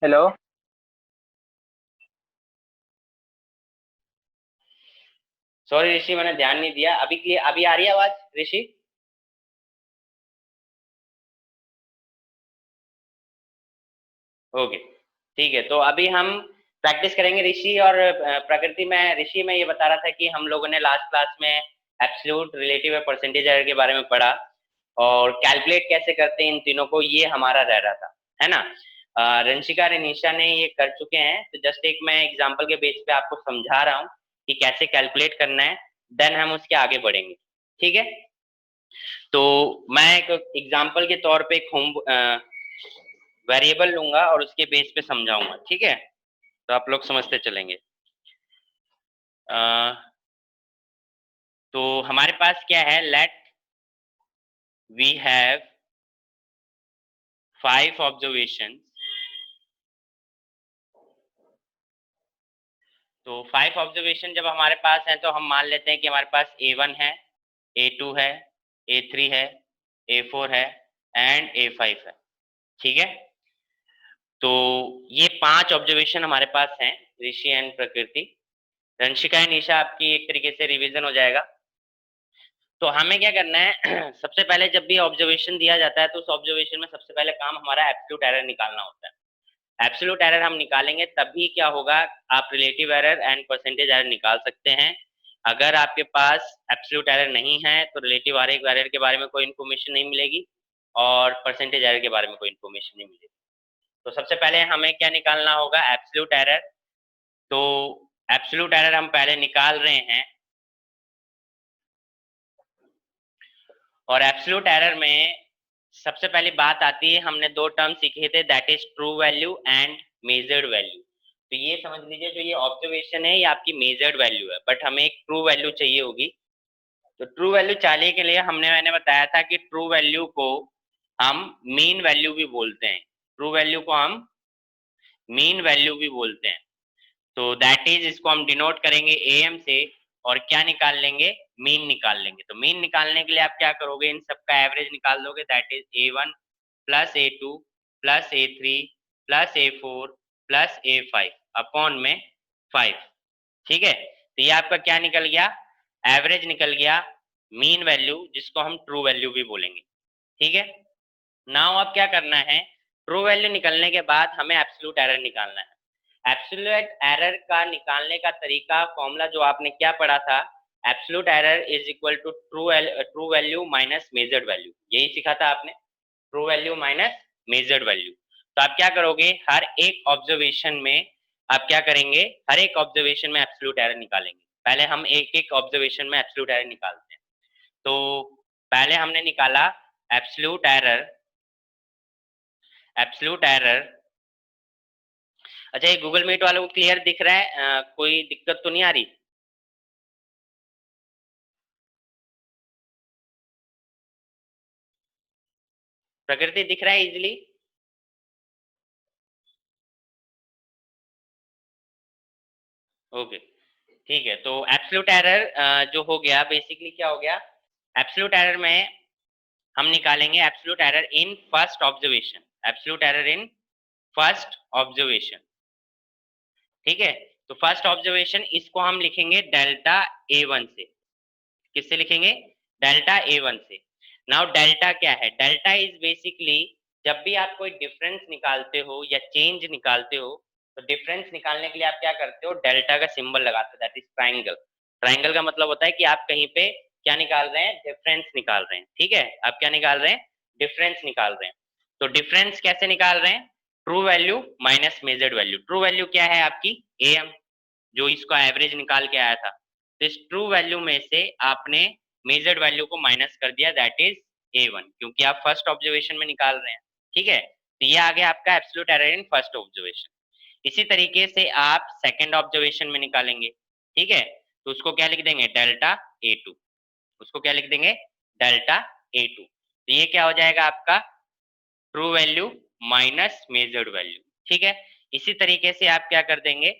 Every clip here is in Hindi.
हेलो। सॉरी ऋषि, मैंने ध्यान नहीं दिया। अभी आ रही है आवाज ऋषि? ओके, ठीक है। तो अभी हम प्रैक्टिस करेंगे ऋषि और प्रकृति में। ऋषि में ये बता रहा था कि हम लोगों ने लास्ट क्लास में एब्सोल्यूट, रिलेटिव और परसेंटेज एरर के बारे में पढ़ा, और कैलकुलेट कैसे करते हैं इन तीनों को, ये हमारा रह रहा था, है ना। रंशिका और निशा ने ये कर चुके हैं, तो जस्ट एक मैं एग्जांपल के बेस पे आपको समझा रहा हूँ कि कैसे कैलकुलेट करना है, देन हम उसके आगे बढ़ेंगे। ठीक है। तो मैं एक एग्जांपल के तौर पे एक होम वेरिएबल लूंगा और उसके बेस पे समझाऊंगा, ठीक है। तो आप लोग समझते चलेंगे। अ, तो हमारे पास क्या है, लेट वी हैव 5 ऑब्जर्वेशन। तो 5 ऑब्जर्वेशन जब हमारे पास है तो हम मान लेते हैं कि हमारे पास A1 है, A2 है, A3 है, A4 है एंड A5 है। ठीक है। तो ये 5 ऑब्जर्वेशन हमारे पास हैं, ऋषि एंड प्रकृति। रंशिका एंड निशा आपकी एक तरीके से रिवीजन हो जाएगा। तो हमें क्या करना है सबसे पहले जब भी ऑब्जर्वेशन दिया जाता है तो उस ऑब्जर्वेशन में सबसे पहले काम हमारा एब्सोल्यूट एरर निकालना होता है। एब्सोल्यूट एरर हम निकालेंगे तभी क्या होगा, आप relative error and percentage error निकाल सकते हैं। अगर आपके पास एब्सोल्यूट एरर नहीं है तो रिलेटिव एरर के बारे में कोई इन्फॉर्मेशन नहीं मिलेगी और परसेंटेज एरर के बारे में कोई इन्फॉर्मेशन नहीं मिलेगी। तो सबसे पहले हमें क्या निकालना होगा, एब्सोल्यूट एरर। तो एब्सोल्यूट एरर हम पहले निकाल रहे हैं, और एब्सोल्यूट एरर में सबसे पहली बात आती है, हमने दो टर्म सीखे थे, that is true value and measured value. तो ये समझ लीजिए, जो ये ऑब्जर्वेशन है ये आपकी मेजर्ड वैल्यू है, बट हमें एक ट्रू वैल्यू चाहिए होगी। तो ट्रू वैल्यू चाहिए के लिए मैंने बताया था कि ट्रू वैल्यू को हम मीन वैल्यू भी बोलते हैं। ट्रू वैल्यू को हम मीन वैल्यू भी बोलते हैं। तो दैट इज, इसको हम डिनोट करेंगे एम से, और क्या निकाल लेंगे, मीन निकाल लेंगे। तो मीन निकालने के लिए आप क्या करोगे, इन सबका एवरेज निकाल दोगे, that is A1 plus A2 plus A3 plus A4 plus A5 upon में 5। ठीक है। तो ये आपका क्या निकल गया, एवरेज निकल गया, मीन वैल्यू, जिसको हम ट्रू वैल्यू भी बोलेंगे। ठीक है। नाउ अब क्या करना है, ट्रू वैल्यू निकलने के बाद हमें एब्सोल्यूट एरर निकालना है। एब्सोल्यूट एरर का निकालने का तरीका, फॉर्मूला जो आपने क्या पढ़ा था, absolute error is equal to true value minus measured value, यही सीखा था आपने, true value minus measured value. तो आप क्या करोगे, हर एक ऑब्जर्वेशन में आप क्या करेंगे, हर एक ऑब्जर्वेशन में एब्सोल्यूट एरर निकालेंगे। पहले हम एक एक ऑब्जर्वेशन में एब्सोल्यूट एरर निकालते हैं। तो पहले हमने निकाला एब्सोल्यूट एरर, एब्सोल्यूट एरर। अच्छा, ये गूगल मीट वालों को क्लियर दिख रहा है? कोई दिक्कत तो नहीं आ रही? प्रकृति दिख रहा है इजीली? ओके, ठीक है। तो एब्सोल्यूट एरर जो हो गया, बेसिकली क्या हो गया, एब्सोल्यूट एरर में हम निकालेंगे absolute error in first observation, absolute error in first observation. ठीक है। तो फर्स्ट ऑब्जर्वेशन, इसको हम लिखेंगे डेल्टा A1 से। किससे लिखेंगे, डेल्टा A1 से। नाउ डेल्टा क्या है, डेल्टा इज बेसिकली, जब भी आप कोई डिफरेंस निकालते हो या चेंज निकालते हो, तो डिफरेंस निकालने के लिए आप क्या करते हो, डेल्टा का सिंबल लगाते हो, दैट इज ट्राइंगल। ट्राइंगल का मतलब होता है कि आप कहीं पे क्या निकाल रहे हैं, डिफरेंस निकाल रहे हैं। ठीक है, आप क्या निकाल रहे हैं, डिफरेंस निकाल रहे हैं। तो डिफरेंस कैसे निकाल रहे हैं, true value minus measured value. True value क्या है आपकी, AM, जो इसका एवरेज निकाल के आया था। तो इस ट्रू वैल्यू में से आपने मेजर्ड वैल्यू को माइनस कर दिया, दैट इज A1, क्योंकि आप फर्स्ट ऑब्जर्वेशन में निकाल रहे हैं। ठीक है। तो ये आ गया आपका absolute error in first observation. इसी तरीके से आप सेकंड ऑब्जर्वेशन में निकालेंगे। ठीक है। तो उसको क्या लिख देंगे, डेल्टा A2। उसको क्या लिख देंगे, डेल्टा A2। तो ये क्या हो जाएगा आपका, true value minus measured value. ठीक है। इसी तरीके से आप क्या कर देंगे,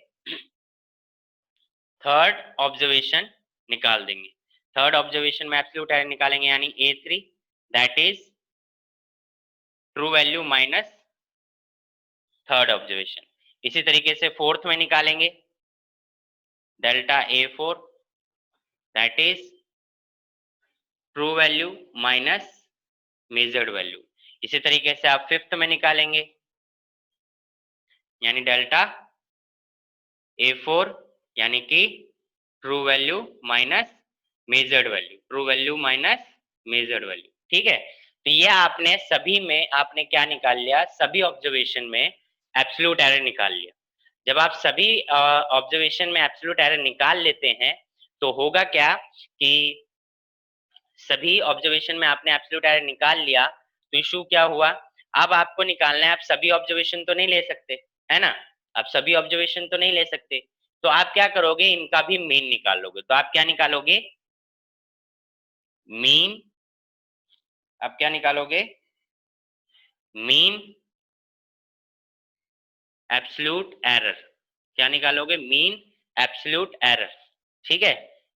थर्ड ऑब्जर्वेशन निकाल देंगे। थर्ड ऑब्जर्वेशन में एब्सोल्यूट एरर निकालेंगे, यानी A3, that is true value minus third observation. इसी तरीके से फोर्थ में निकालेंगे delta A4 that is true value minus measured value. इसी तरीके से आप फिफ्थ में निकालेंगे यानी डेल्टा A4 यानी कि true value minus measured value, true value minus measured value. ठीक है, तो ये आपने सभी में आपने क्या निकाल लिया, सभी ऑब्जर्वेशन में एब्सोल्यूट एरर निकाल लिया। जब आप सभी ऑब्जर्वेशन में एब्सोल्यूट एरर निकाल लेते हैं तो होगा क्या कि सभी ऑब्जर्वेशन में आपने एब्सोल्यूट एरर निकाल लिया तो इशू क्या हुआ, अब आपको निकालना है, आप सभी ऑब्जर्वेशन तो नहीं ले सकते है ना, आप सभी ऑब्जर्वेशन तो नहीं ले सकते, तो आप क्या करोगे, इनका भी मीन निकालोगे। तो आप क्या निकालोगे, मीन। आप क्या निकालोगे, मीन एब्सोल्यूट एरर। क्या निकालोगे, मीन एब्सोल्यूट एरर। ठीक है,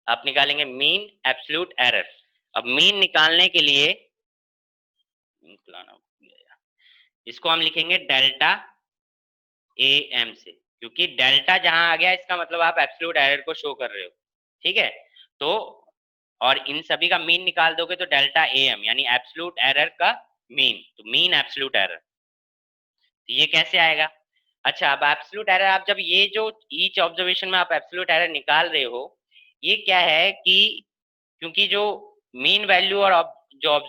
आप निकालेंगे मीन एब्सोल्यूट एरर। अब मीन निकालने के लिए इसको हम लिखेंगे डेल्टा AM से, क्योंकि डेल्टा जहां आ गया इसका मतलब आप एब्सोल्यूट एरर को शो कर रहे हो। ठीक है, तो और इन सभी का मीन निकाल दोगे तो डेल्टा AM यानी एब्सोल्यूट एरर का मीन, तो मीन एब्सोल्यूट एरर। तो ये कैसे आएगा, अच्छा अब एब्सोल्यूट एरर आप जब ये जो ईच ऑब्जर्वेशन में आप एब्सोल्यूट एरर निकाल रहे हो, ये क्या है कि क्योंकि जो मीन वैल्यू और जो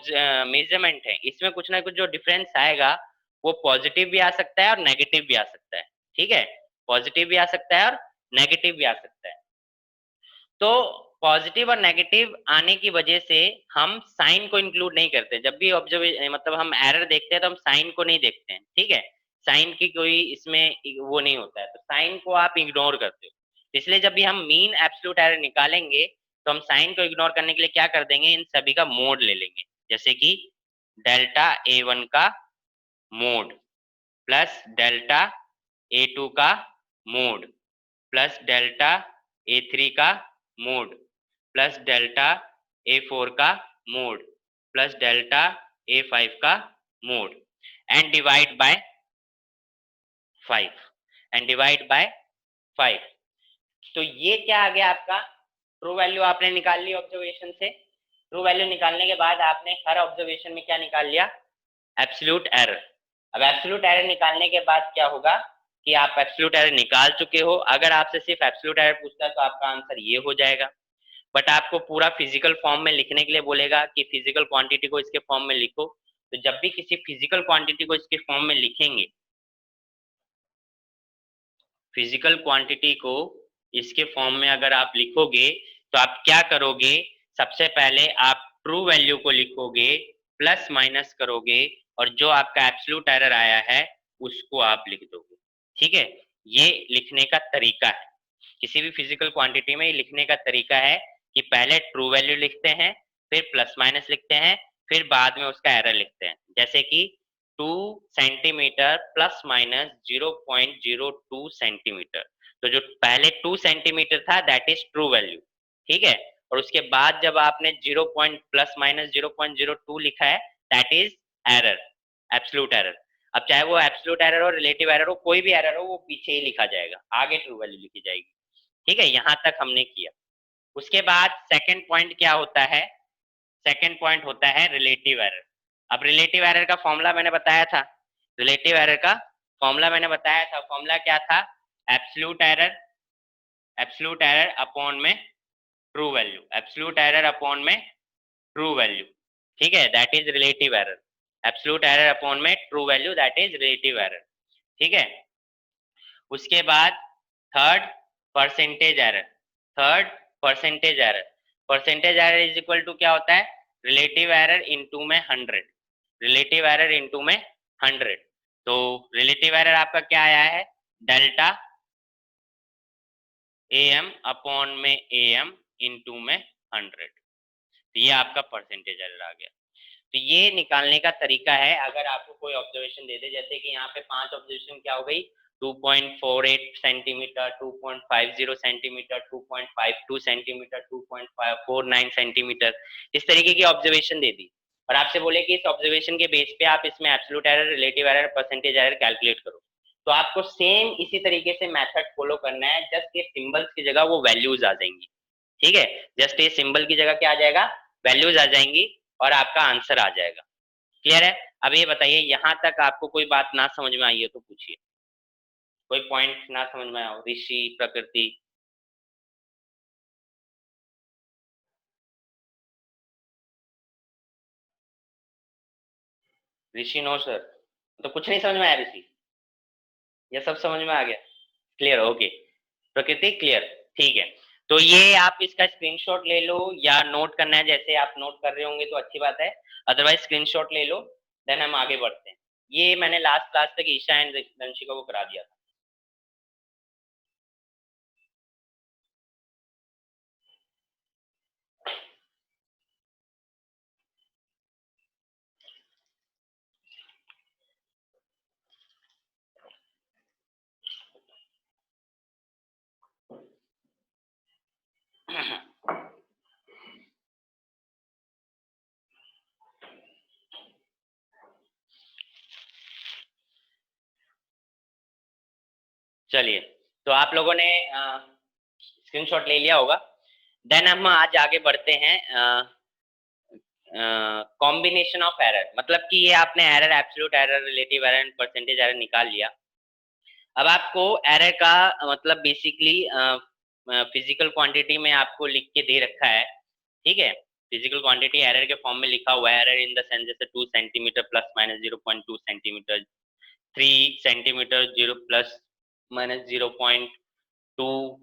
मेजरमेंट है इसमें कुछ ना कुछ जो डिफरेंस आएगा वो पॉजिटिव भी आ सकता है और नेगेटिव भी आ सकता है। ठीक है, पॉजिटिव भी आ सकता है और नेगेटिव भी आ सकता है। तो पॉजिटिव और नेगेटिव आने की वजह से हम साइन को इंक्लूड नहीं करते, जब भी ऑब्जर्वेशन मतलब हम एरर देखते हैं तो हम साइन को नहीं देखते हैं। ठीक है, साइन की कोई इसमें वो नहीं होता है, तो साइन को आप इग्नोर करते हो। इसलिए जब भी हम मीन एब्सोल्यूट एरर निकालेंगे तो हम साइन को इग्नोर करने के लिए क्या कर देंगे, इन सभी का मोड ले लेंगे, जैसे कि डेल्टा A1 का मोड प्लस डेल्टा A2 का मोड प्लस डेल्टा A3 का मोड प्लस डेल्टा A4 का मोड प्लस डेल्टा A5 का mode and divide by 5 and divide by 5। तो ये क्या आ गया आपका, ट्रू वैल्यू आपने निकाल ली ऑब्जर्वेशन से। ट्रू वैल्यू निकालने के बाद आपने हर ऑब्जर्वेशन में क्या निकाल लिया, एब्सोल्यूट एरर। अब एब्सोल्यूट एरर निकालने के बाद क्या होगा कि आप एब्सोल्यूट एरर निकाल चुके हो, अगर आपसे सिर्फ एब्सोल्यूट एरर पूछता है तो आपका आंसर ये हो जाएगा। बट आपको पूरा फिजिकल फॉर्म में लिखने के लिए बोलेगा कि फिजिकल क्वांटिटी को इसके फॉर्म में लिखो, तो जब भी किसी फिजिकल क्वांटिटी को इसके फॉर्म में लिखेंगे, फिजिकल क्वांटिटी को इसके फॉर्म में अगर आप लिखोगे तो आप क्या करोगे, सबसे पहले आप ट्रू वैल्यू को लिखोगे, प्लस माइनस करोगे और जो आपका एब्सोल्यूट एरर आया है उसको आप लिख दोगे। ठीक है, ये लिखने का तरीका है, किसी भी फिजिकल क्वांटिटी में ये लिखने का तरीका है कि पहले ट्रू वैल्यू लिखते हैं, फिर प्लस माइनस लिखते हैं, फिर बाद में उसका एरर लिखते हैं। जैसे कि 2 सेंटीमीटर प्लस माइनस 0.02 सेंटीमीटर, तो जो पहले 2 सेंटीमीटर था दैट इज ट्रू वैल्यू। ठीक है, और उसके बाद जब आपने 0 प्लस माइनस 0.02 लिखा है that is error, absolute error. अब चाहे वो एब्सोल्यूट एरर हो, रिलेटिव एरर हो, कोई भी एरर हो, वो पीछे ही लिखा जाएगा, आगे ट्रू वैल्यू लिखी जाएगी। ठीक है, यहां तक हमने किया। उसके बाद सेकंड पॉइंट क्या होता है, सेकंड पॉइंट होता है रिलेटिव एरर। अब रिलेटिव एरर का फॉर्मूला मैंने बताया था, रिलेटिव एरर का फॉर्मूला मैंने बताया था, फॉर्मूला क्या था, absolute error, absolute error upon में true value, absolute error upon में ट्रू वैल्यू। ठीक है, that is relative error, absolute error upon में true value that is relative error. ठीक है, उसके बाद third percentage error, third percentage error, percentage error is equal to क्या होता है, रिलेटिव एरर इनटू में 100, रिलेटिव एरर इनटू में 100। तो रिलेटिव एरर आपका क्या आया है, डेल्टा AM अपॉन में AM इनटू में 100, तो ये आपका परसेंटेज एरर आ गया। तो ये निकालने का तरीका है, अगर आपको कोई ऑब्जर्वेशन दे दे, जैसे कि यहाँ पे 5 ऑब्जर्वेशन क्या हो गई, 2.48 सेंटीमीटर, 2.50 सेंटीमीटर, 2.52 सेंटीमीटर, 2.49 सेंटीमीटर, इस तरीके की ऑब्जर्वेशन दे दी और आपसे बोले कि इस ऑब्जर्वेशन के बेस पे आप इसमें absolute error, relative error, percentage error calculate करो। तो आपको सेम इसी तरीके से मेथड फॉलो करना है, जस्ट ये सिंबल्स की जगह वो वैल्यूज आ जाएंगी। ठीक है, जस्ट ये सिंबल की जगह क्या आ जाएगा, वैल्यूज आ जाएंगी और आपका आंसर आ जाएगा। क्लियर है? अब ये बताइए, यहां तक आपको कोई बात ना समझ में आई है तो पूछिए, कोई पॉइंट ना समझ में आया हो, ऋषि, प्रकृति। ऋषि नो सर, तो कुछ नहीं समझ में आया ऋषि, ये सब समझ में आ गया? Clear, okay. प्रकृति क्लियर, ठीक है। तो ये आप इसका स्क्रीनशॉट ले लो, या नोट करना है जैसे आप नोट कर रहे होंगे तो अच्छी बात है, अदरवाइज स्क्रीनशॉट ले लो, देन हम आगे बढ़ते हैं। ये मैंने लास्ट क्लास तक ईशा एंड दंशिका को करा दिया था। चलिए, तो आप लोगों ने स्क्रीनशॉट ले लिया होगा। देन हम आज आगे बढ़ते हैं। कॉम्बिनेशन ऑफ एरर, मतलब कि ये आपने error, absolute error, relative error and percentage error निकाल लिया। अब आपको एरर का मतलब बेसिकली फिजिकल क्वांटिटी में आपको लिख के दे रखा है। ठीक है, फिजिकल क्वांटिटी एरर के फॉर्म में लिखा हुआ है, एरर इन द सेंस जैसे 2 centimetre plus minus 0.2 centimetre, 3 centimetre 0 plus minus 0.2,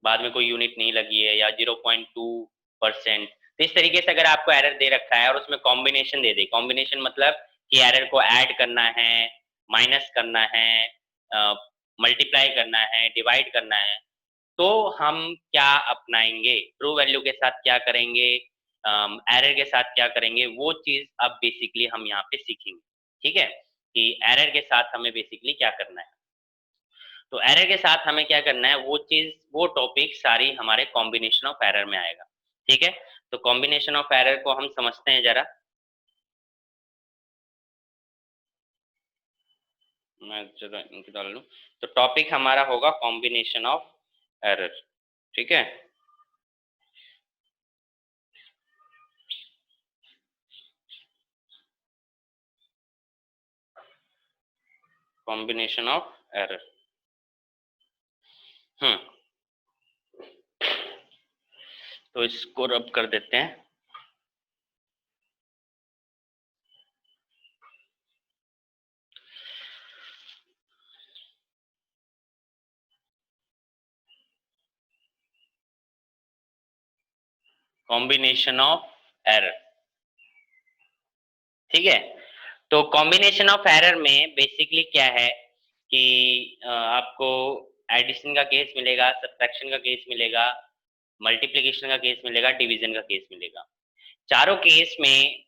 बाद में कोई यूनिट नहीं लगी है, या 0.2%। तो इस तरीके से अगर आपको एरर दे रखा है और उसमें कॉम्बिनेशन दे दे, कॉम्बिनेशन मतलब कि एरर को ऐड करना है, माइनस करना है, मल्टीप्लाई करना है, डिवाइड करना है, तो हम क्या अपनाएंगे, ट्रू वैल्यू के साथ क्या करेंगे, एरर के साथ क्या करेंगे, वो चीज अब बेसिकली हम यहाँ पे सीखेंगे। ठीक है, कि एरर के साथ हमें बेसिकली क्या करना है। तो एरर के साथ हमें क्या करना है, वो चीज, वो टॉपिक सारी हमारे कॉम्बिनेशन ऑफ एरर में आएगा। ठीक है, तो कॉम्बिनेशन ऑफ एरर को हम समझते हैं जरा। मैं जरा इनकी डाल लूं। तो टॉपिक हमारा होगा कॉम्बिनेशन ऑफ एरर। ठीक है, कॉम्बिनेशन ऑफ एरर। हम्म, तो इसको रब कर देते हैं। Combination of error. ठीक है, तो कॉम्बिनेशन ऑफ एरर में बेसिकली क्या है कि आपको एडिशन का केस मिलेगा, सब्ट्रैक्शन का केस मिलेगा, मल्टीप्लिकेशन का केस मिलेगा, डिवीजन का केस मिलेगा। चारों केस में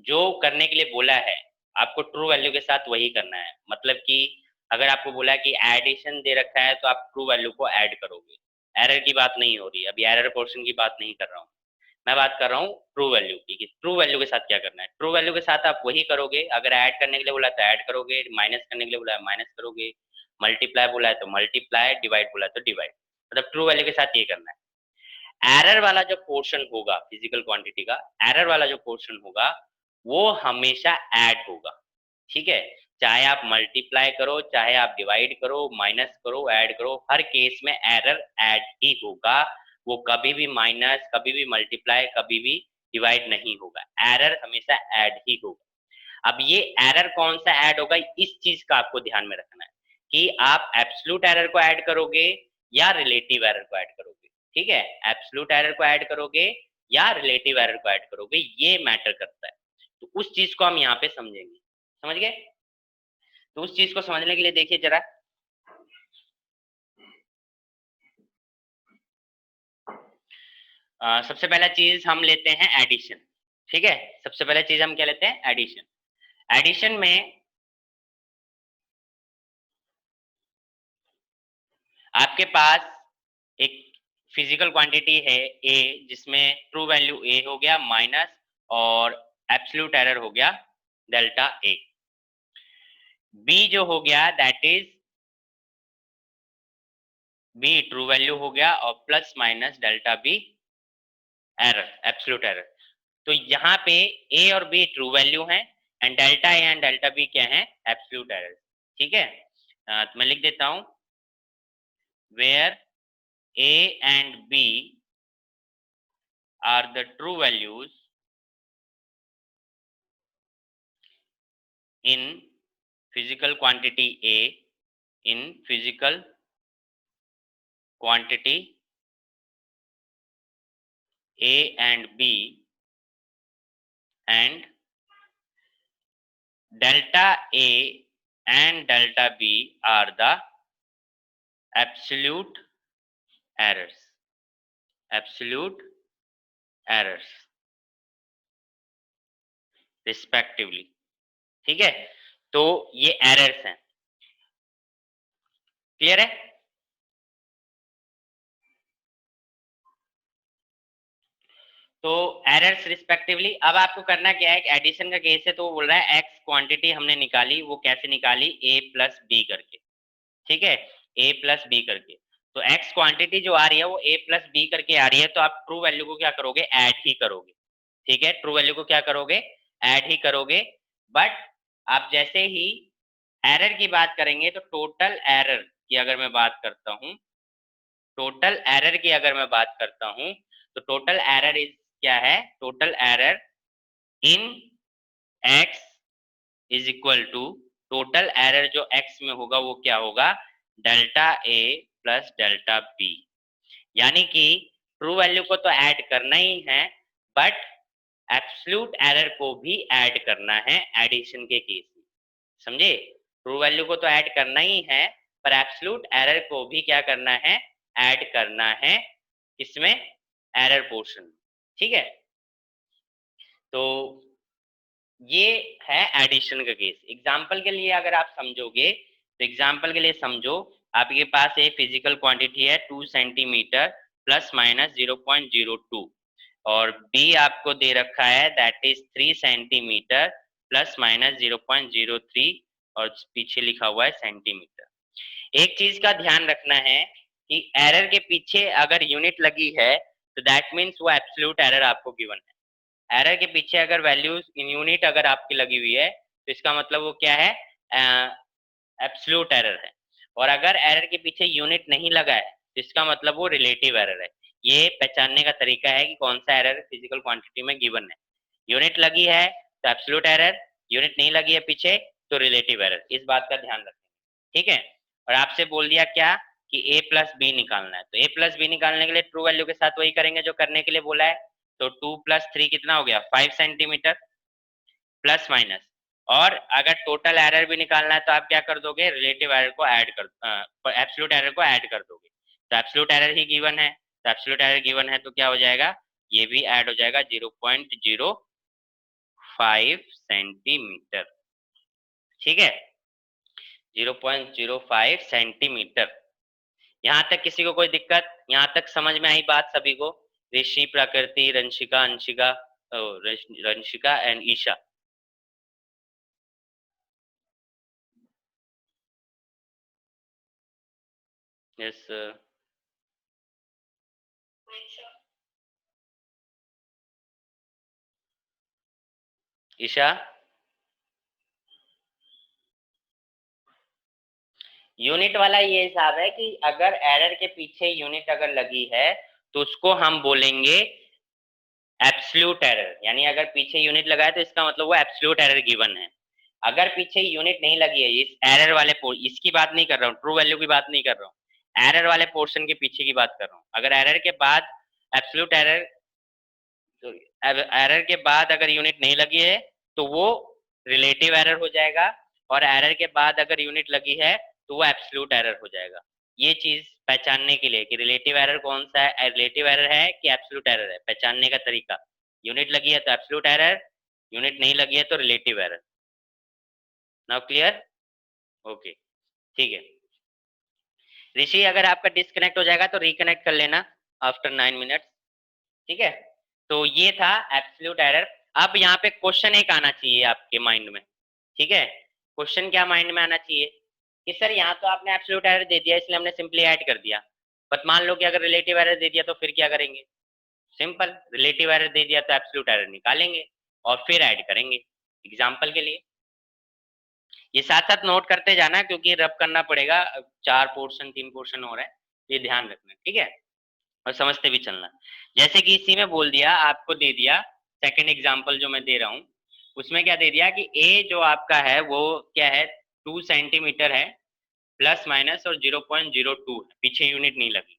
जो करने के लिए बोला है, आपको ट्रू वैल्यू के साथ वही करना है। मतलब कि अगर आपको बोला है कि एडिशन दे रखा है तो आप ट्रू वैल्यू को ऐड करोगे। एरर की बात नहीं हो रही, अभी एरर पोर्शन की बात नहीं कर रहा हूँ, मैं बात कर रहा हूँ ट्रू वैल्यू की, कि ट्रू वैल्यू के साथ क्या करना है। ट्रू वैल्यू के साथ आप वही करोगे, अगर ऐड करने के लिए बोला तो ऐड करोगे, माइनस करने के लिए बोला है माइनस करोगे, मल्टीप्लाई बोला है तो मल्टीप्लाई, डिवाइड बोला है तो डिवाइड, मतलब ट्रू वैल्यू के साथ ये करना है। एरर वाला जो पोर्शन होगा फिजिकल क्वांटिटी का, एरर वाला जो पोर्शन होगा वो हमेशा ऐड होगा। ठीक है, चाहे आप मल्टीप्लाई करो, चाहे आप डिवाइड करो, माइनस करो, ऐड करो, हर केस में एरर ऐड ही होगा। वो कभी भी माइनस, कभी भी मल्टीप्लाई, कभी भी डिवाइड नहीं होगा, एरर हमेशा ऐड ही होगा। अब ये एरर कौन सा ऐड होगा, इस चीज का आपको ध्यान में रखना है कि आप एब्सोल्यूट एरर को ऐड करोगे या रिलेटिव एरर को ऐड करोगे। ठीक है, एब्सोल्यूट एरर को ऐड करोगे या रिलेटिव एरर को ऐड करोगे, ये मैटर करता है। तो उस चीज को हम यहाँ पे समझेंगे, समझ गए? तो उस चीज को समझने के लिए देखिए जरा, सबसे पहला चीज हम लेते हैं एडिशन। ठीक है, सबसे पहला चीज हम क्या लेते हैं, एडिशन। एडिशन में आपके पास एक फिजिकल क्वांटिटी है ए, जिसमें ट्रू वैल्यू ए हो गया माइनस, और एब्सोल्यूट एरर हो गया डेल्टा ए। बी जो हो गया that is B true value हो गया और plus minus delta B error, absolute error. तो यहाँ पे ए और बी ट्रू वैल्यू हैं and delta A and delta B क्या है, एब्सोल्यूट एरर। ठीक है, तो मैं लिख देता हूं where A and B are the true values in physical quantity A, in physical quantity A and B, and delta A and delta B are the absolute errors, absolute errors respectively। ठीक है, तो ये एरर्स हैं, क्लियर है। तो एरर्स रिस्पेक्टिवली, अब आपको करना क्या है, एडिशन का केस है तो वो बोल रहा है एक्स क्वांटिटी हमने निकाली, वो कैसे निकाली, ए प्लस बी करके। ठीक है, ए प्लस बी करके। तो एक्स क्वांटिटी जो आ रही है वो ए प्लस बी करके आ रही है, तो आप ट्रू वैल्यू को क्या करोगे, ऐड ही करोगे। ठीक है, ट्रू वैल्यू को क्या करोगे, ऐड ही करोगे। बट आप जैसे ही एरर की बात करेंगे तो टोटल एरर की अगर मैं बात करता हूं, टोटल एरर की अगर मैं बात करता हूं, तो टोटल एरर इज क्या है, total error in X is equal to, total error जो एक्स में होगा वो क्या होगा, delta A plus delta B. यानी कि ट्रू वैल्यू को तो ऐड करना ही है, बट एब्सोल्यूट एरर को भी ऐड करना है एडिशन के केस में। समझे, ट्रू वैल्यू को तो ऐड करना ही है, पर एब्सोल्यूट एरर को भी क्या करना है, ऐड करना है, किसमें, एरर पोर्शन। ठीक है, तो ये है एडिशन का केस। एग्जाम्पल के लिए अगर आप समझोगे, तो एग्जाम्पल के लिए समझो, आपके पास एक फिजिकल क्वांटिटी है 2 सेंटीमीटर प्लस माइनस 0.02, और बी आपको दे रखा है that is 3 centimetre plus minus 0.03, और पीछे लिखा हुआ है सेंटीमीटर। एक चीज का ध्यान रखना है कि एरर के पीछे अगर यूनिट लगी है तो दैट मीन्स वो एब्सोल्यूट एरर आपको गिवन है। एरर के पीछे अगर वैल्यूज इन यूनिट अगर आपकी लगी हुई है तो इसका मतलब वो क्या है, एब्सोल्यूट एरर है। और अगर एरर के पीछे यूनिट नहीं लगा है तो इसका मतलब वो रिलेटिव एरर है। ये पहचानने का तरीका है कि कौन सा एरर फिजिकल क्वांटिटी में गिवन है। यूनिट लगी है तो एब्सोल्यूट एरर, यूनिट नहीं लगी है पीछे तो रिलेटिव एरर, इस बात का ध्यान रखें। ठीक है, और आपसे बोल दिया क्या कि a प्लस बी निकालना है, तो a प्लस बी निकालने के लिए ट्रू वैल्यू के साथ वही करेंगे जो करने के लिए बोला है। तो 2 प्लस 3 कितना हो गया, 5 सेंटीमीटर प्लस माइनस। और अगर टोटल एरर भी निकालना है तो आप क्या कर दोगे, रिलेटिव एरर को ऐड कर, एब्सोल्यूट एरर को ऐड कर दोगे। तो एब्सोल्यूट एरर ही गिवन है, तो एब्सोल्यूट एरर गिवन है तो क्या हो जाएगा, ये भी ऐड हो जाएगा 0.05 सेंटीमीटर। ठीक है, 0.05 सेंटीमीटर। यहाँ तक किसी को कोई दिक्कत, यहाँ तक समझ में आई बात सभी को, Rishi, Prakriti, Ranshika, Anshika, Ranshika and Isha. Yes Isha. Unit वाला ये हिसाब है कि अगर एरर के पीछे यूनिट अगर लगी है तो उसको हम बोलेंगे एब्सोल्यूट एरर। यानी अगर पीछे यूनिट लगा है तो इसका मतलब वो एब्सोल्यूट एरर गिवन है। अगर पीछे यूनिट नहीं लगी है, इस एरर वाले इसकी बात नहीं कर रहा हूँ, ट्रू वैल्यू की बात नहीं कर रहा हूँ, एरर वाले पोर्शन के पीछे की बात कर रहा हूँ। अगर एरर के बाद एब्सोल्यूट एरर, तो एरर के बाद अगर यूनिट नहीं लगी है तो वो रिलेटिव एरर हो जाएगा, और एरर के बाद अगर यूनिट लगी है तो वो एब्सोल्यूट एरर हो जाएगा। ये चीज पहचानने के लिए कि रिलेटिव एरर कौन सा है, रिलेटिव एरर है कि एब्सोल्यूट एरर है, पहचानने का तरीका, यूनिट लगी है तो एब्सोल्यूट एरर, यूनिट नहीं लगी है तो relative error. Now clear, okay. ठीक है ऋषि, अगर आपका डिस्कनेक्ट हो जाएगा तो रिकनेक्ट कर लेना आफ्टर 9 मिनट। ठीक है, तो ये था एब्सोल्यूट एरर। अब यहाँ पे क्वेश्चन एक आना चाहिए आपके माइंड में। ठीक है, क्वेश्चन क्या माइंड में आना चाहिए कि सर यहाँ तो आपने एब्सोल्यूट एरर दे दिया इसलिए हमने सिंपली ऐड कर दिया, बट मान लो कि अगर रिलेटिव एरर दे दिया तो फिर क्या करेंगे? सिंपल, रिलेटिव एरर दे दिया तो एब्सोल्यूट एरर निकालेंगे और फिर ऐड करेंगे। एग्जांपल के लिए ये साथ साथ नोट करते जाना क्योंकि रब करना पड़ेगा, 3 पोर्शन हो रहा है, ये ध्यान रखना, ठीक है, और समझते भी चलना। जैसे कि इसी में बोल दिया, आपको दे दिया सेकंड एग्जांपल जो मैं दे रहा हूँ, उसमें क्या दे दिया कि ए जो आपका है वो क्या है 2 सेंटीमीटर है प्लस माइनस और 0.02 है, पीछे यूनिट नहीं लगी,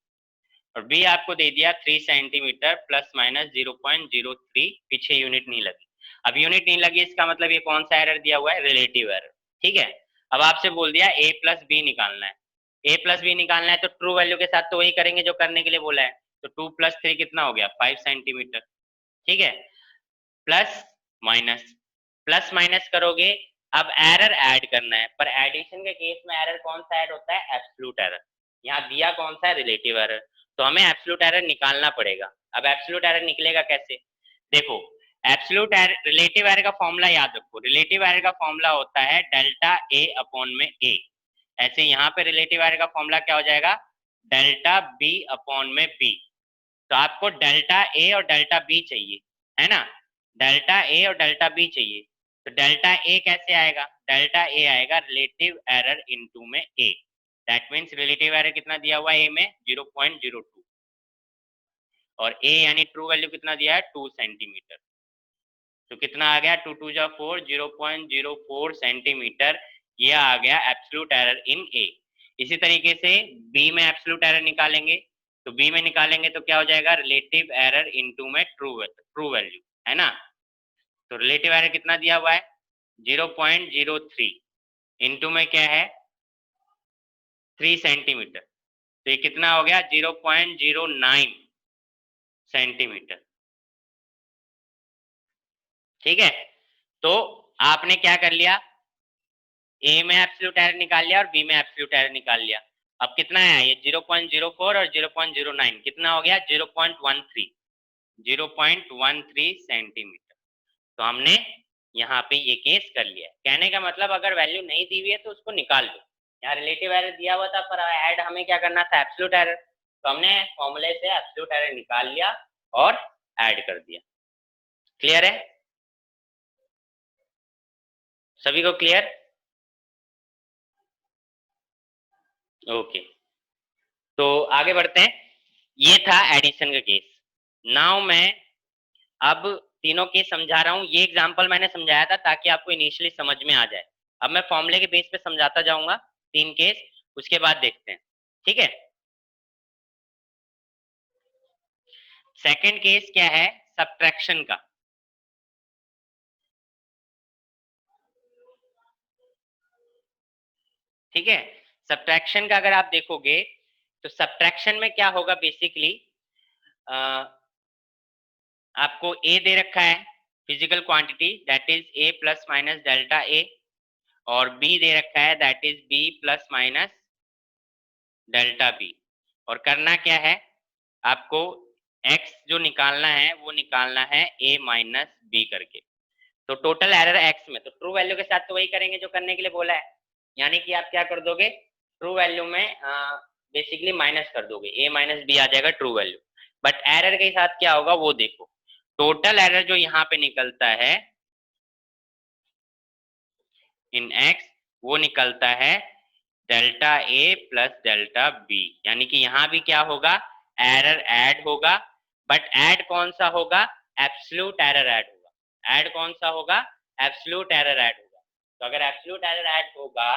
और बी आपको दे दिया 3 सेंटीमीटर प्लस माइनस 0.03, पीछे यूनिट नहीं लगी। अब यूनिट नहीं लगी इसका मतलब ये कौन सा एरर दिया हुआ है? रिलेटिव एरर, ठीक है। अब आपसे बोल दिया ए प्लस बी निकालना है, ए प्लस बी निकालना है तो ट्रू वैल्यू के साथ तो वही करेंगे जो करने के लिए बोला है, तो 2 प्लस 3 कितना हो गया? 5 सेंटीमीटर, ठीक है, प्लस माइनस, प्लस माइनस करोगे, अब एरर ऐड करना है, पर एडिशन के केस में एरर कौन सा ऐड होता है? Absolute error. यहाँ दिया कौन सा है? रिलेटिव एरर, तो हमें एब्सोल्यूट एरर निकालना पड़ेगा। अब एब्सोल्यूट एरर निकलेगा कैसे? देखो, एब्सोल्यूट एरर, रिलेटिव एरर का फॉर्मूला याद रखो, रिलेटिव एरर का फॉर्मूला होता है डेल्टा ए अपॉन में ए। ऐसे यहाँ पे रिलेटिव एरर का फॉर्मूला क्या हो जाएगा? डेल्टा बी अपॉन में बी। तो आपको डेल्टा ए और डेल्टा बी चाहिए, है ना, डेल्टा ए और डेल्टा बी चाहिए, तो डेल्टा ए कैसे आएगा? डेल्टा ए आएगा रिलेटिव एरर इनटू में ए, दैट मींस रिलेटिव एरर कितना दिया हुआ है ए में? 0.02, और ए यानी ट्रू वैल्यू कितना दिया है? 2 सेंटीमीटर, तो कितना आ गया? 2 2 जा 4, 0.04 सेंटीमीटर, ये आ गया एब्सोल्यूट एरर इन ए। इसी तरीके से बी में एब्सोल्यूट एरर निकालेंगे, तो बी में निकालेंगे तो क्या हो जाएगा? रिलेटिव एरर इनटू में ट्रू वैल्यू, है ना, तो रिलेटिव एरर कितना दिया हुआ है? 0.03, इनटू में क्या है? 3 सेंटीमीटर, तो ये कितना हो गया? 0.09 सेंटीमीटर, ठीक है। तो आपने क्या कर लिया? ए में एब्सोल्यूट एरर निकाल लिया और बी में एब्सोल्यूट एरर निकाल लिया। अब कितना है ये? 0.04 और 0.09 कितना हो गया? 0.13, 0.13 सेंटीमीटर। तो हमने यहाँ पे ये केस कर लिया है। कहने का मतलब अगर वैल्यू नहीं दी हुई है तो उसको निकाल लो। यहाँ रिलेटिव एरर दिया हुआ था पर ऐड हमें क्या करना था? एब्सोल्यूट एरर, तो हमने फॉर्मूले से एब्सोल्यूट एरर निकाल लिया और ऐड कर दिया। क्लियर है? सभी को क्लियर? ओके, तो आगे बढ़ते हैं। ये था एडिशन का केस। नाउ मैं अब तीनों केस समझा रहा हूँ। ये एग्जांपल मैंने समझाया था ताकि आपको इनिशियली समझ में आ जाए। अब मैं फॉर्मूले के बेस पे समझाता जाऊंगा 3 केस, उसके बाद देखते हैं, ठीक है। सेकंड केस क्या है? सब्ट्रैक्शन का, ठीक है। सब्ट्रैक्शन का अगर आप देखोगे तो सब्ट्रैक्शन में क्या होगा? बेसिकली आपको ए दे रखा है physical quantity, that is A plus minus delta A, और बी दे रखा है that is B plus minus delta B, और करना क्या है? आपको x जो निकालना है वो निकालना है a माइनस बी करके। तो टोटल एरर x में, तो ट्रू वैल्यू के साथ तो वही करेंगे जो करने के लिए बोला है, यानी कि आप क्या कर दोगे? ट्रू वैल्यू में बेसिकली माइनस कर दोगे, a माइनस बी आ जाएगा ट्रू वैल्यू। बट एरर के साथ क्या होगा वो देखो, टोटल एरर जो यहाँ पे निकलता है इन x, वो निकलता है delta A plus delta B, यानी कि यहाँ भी क्या होगा? एरर ऐड होगा, बट ऐड कौन सा होगा? एब्सोल्यूट एरर ऐड होगा। ऐड कौन सा होगा? एब्सोल्यूट एरर ऐड होगा। तो अगर एब्सोल्यूट एरर ऐड होगा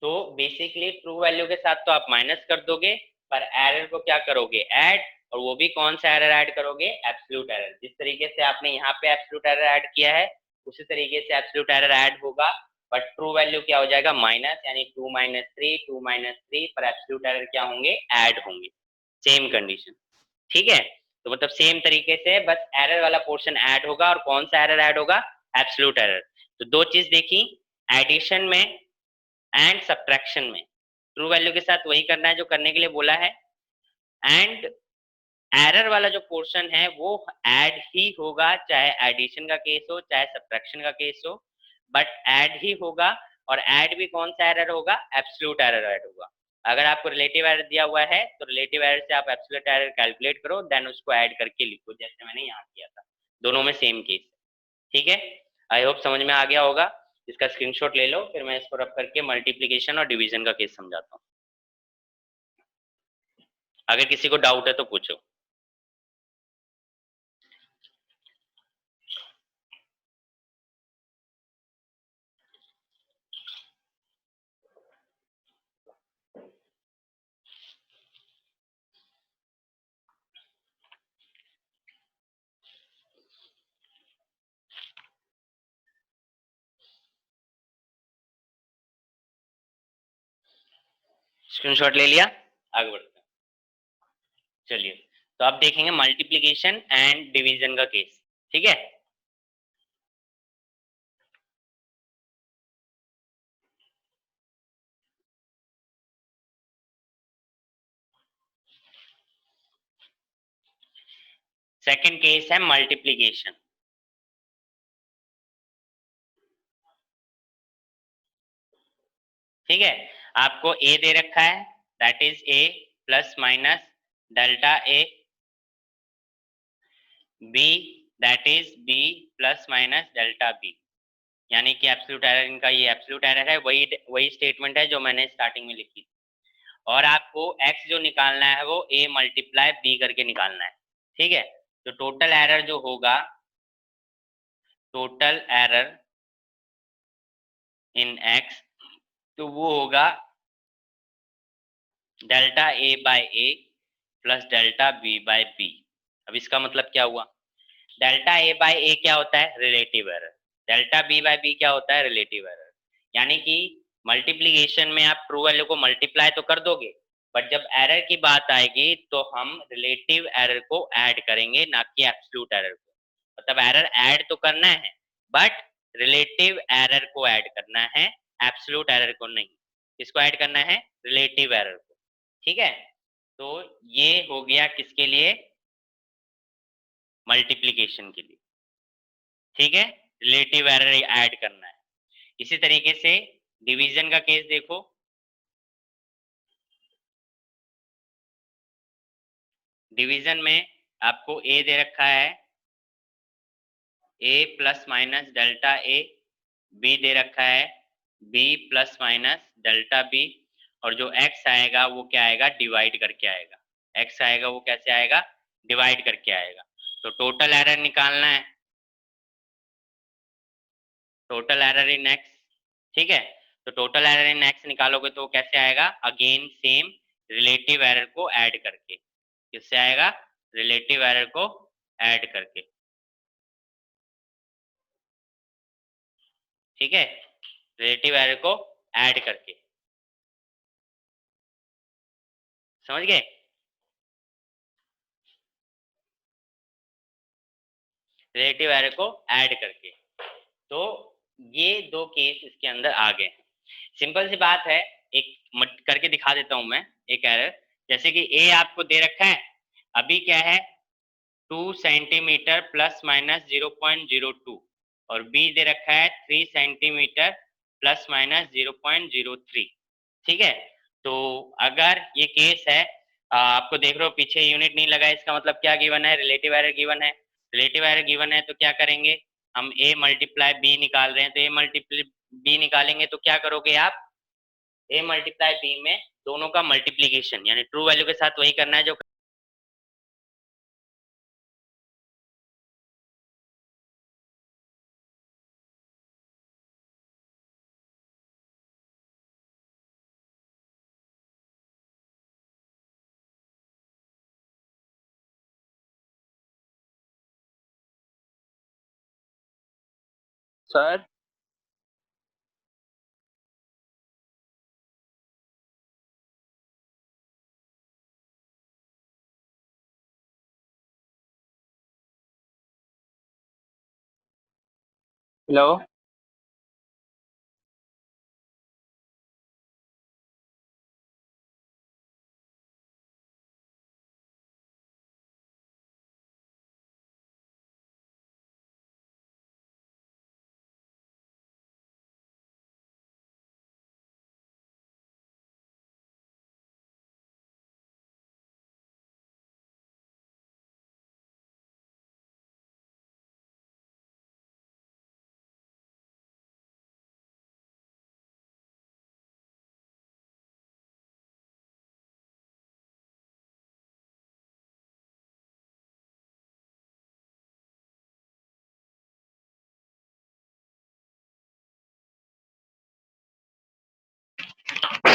तो बेसिकली ट्रू वैल्यू के साथ तो आप माइनस कर दोगे, पर एरर को क्या करोगे? ऐड, और वो भी कौन सा एरर ऐड करोगे? Absolute error. जिस तरीके से आपने यहाँ पे एब्सोल्यूट एरर ऐड किया है उसी तरीके से एब्सोल्यूट एरर ऐड होगा, बट ट्रू वैल्यू क्या हो जाएगा? माइनस, यानी 2 माइनस 3, 2 माइनस 3, पर एब्सोल्यूट एरर क्या होंगे? ऐड होंगे। सेम कंडीशन, ठीक है। तो मतलब सेम तरीके से बस एरर वाला पोर्शन ऐड होगा, और कौन सा एरर ऐड होगा? Absolute error. तो दो चीज देखी, एडिशन में एंड सब्ट्रैक्शन में ट्रू वैल्यू के साथ वही करना है जो करने के लिए बोला है, एंड एरर वाला जो पोर्शन है वो ऐड ही होगा, चाहे एडिशन का केस हो चाहे सब्ट्रैक्शन का केस हो, बट ऐड ही होगा, और ऐड भी कौन सा एरर होगा, एब्सोल्यूट एरर ऐड होगा। अगर आपको रिलेटिव एरर दिया हुआ है तो रिलेटिव एरर से आप एब्सोल्यूट एरर कैलकुलेट करो, देन उसको ऐड करके लिखो, जैसे मैंने यहाँ किया था। दोनों में सेम केस है, ठीक है। आई होप समझ में आ गया होगा। इसका स्क्रीनशॉट ले लो, फिर मैं इसको रब करके मल्टीप्लीकेशन और डिवीजन का केस समझाता हूँ। अगर किसी को डाउट है तो पूछो। स्क्रीनशॉट ले लिया, आगे बढ़ते हैं। चलिए, तो आप देखेंगे मल्टीप्लीकेशन एंड डिवीजन का केस, ठीक है। सेकंड केस है मल्टीप्लीकेशन, ठीक है। आपको ए दे रखा है, that is A plus minus delta A, B that is B plus minus delta B, यानी कि एब्सोल्यूट एरर, इनका ये एब्सोल्यूट एरर है, वही वही स्टेटमेंट है जो मैंने स्टार्टिंग में लिखी थी। और आपको x जो निकालना है वो a मल्टीप्लाई b करके निकालना है, ठीक है। तो टोटल एरर जो होगा, टोटल एरर इन x, तो वो होगा delta a by a plus delta b by b। अब इसका मतलब क्या हुआ, डेल्टा a बाय a क्या होता है, relative error. Delta b by b क्या होता है, रिलेटिव एरर। यानी कि मल्टीप्लीकेशन में आप ट्रू वैल्यू को मल्टीप्लाई तो कर दोगे, बट जब एरर की बात आएगी तो हम रिलेटिव एरर को ऐड करेंगे, ना कि एब्सोल्यूट एरर को। मतलब एरर ऐड तो करना है, बट रिलेटिव एरर को ऐड करना है, एब्सोल्यूट एरर को नहीं। किसको ऐड करना है, रिलेटिव एरर को, ठीक है। तो ये हो गया किसके लिए, मल्टीप्लीकेशन के लिए, ठीक है। रिलेटिव एरर ऐड करना है। इसी तरीके से डिवीजन का केस देखो, डिवीजन में आपको ए दे रखा है, A plus minus delta A, B दे रखा है, B plus minus delta B, और जो एक्स आएगा वो क्या आएगा, डिवाइड करके आएगा। एक्स आएगा वो कैसे आएगा, डिवाइड करके आएगा। तो टोटल एरर निकालना है, टोटल एरर इन एक्स, ठीक है। तो टोटल एरर इन एक्स निकालोगे तो कैसे आएगा, अगेन सेम रिलेटिव एरर को ऐड करके। किससे आएगा, रिलेटिव एरर को ऐड करके, ठीक है। रिलेटिव एरर को ऐड करके, समझ गए। रिलेटिव एरर को ऐड करके, तो ये दो केस इसके अंदर आ गए। सिंपल सी बात है, एक करके दिखा देता हूं मैं एक एरर। जैसे कि ए आपको दे रखा है, अभी क्या है, 2 सेंटीमीटर प्लस माइनस 0.02, और बी दे रखा है 3 सेंटीमीटर प्लस माइनस 0.03, ठीक है। तो अगर ये केस है, आपको देख रहे हो पीछे यूनिट नहीं लगा, इसका मतलब क्या गिवन है, रिलेटिव एरर गिवन है। रिलेटिव एरर गिवन है तो क्या करेंगे, हम a मल्टीप्लाई बी निकाल रहे हैं, तो a मल्टीप्लाई बी निकालेंगे तो क्या करोगे आप, a मल्टीप्लाई बी में दोनों का मल्टीप्लीकेशन, यानी ट्रू वैल्यू के साथ वही करना है जो सर। हेलो।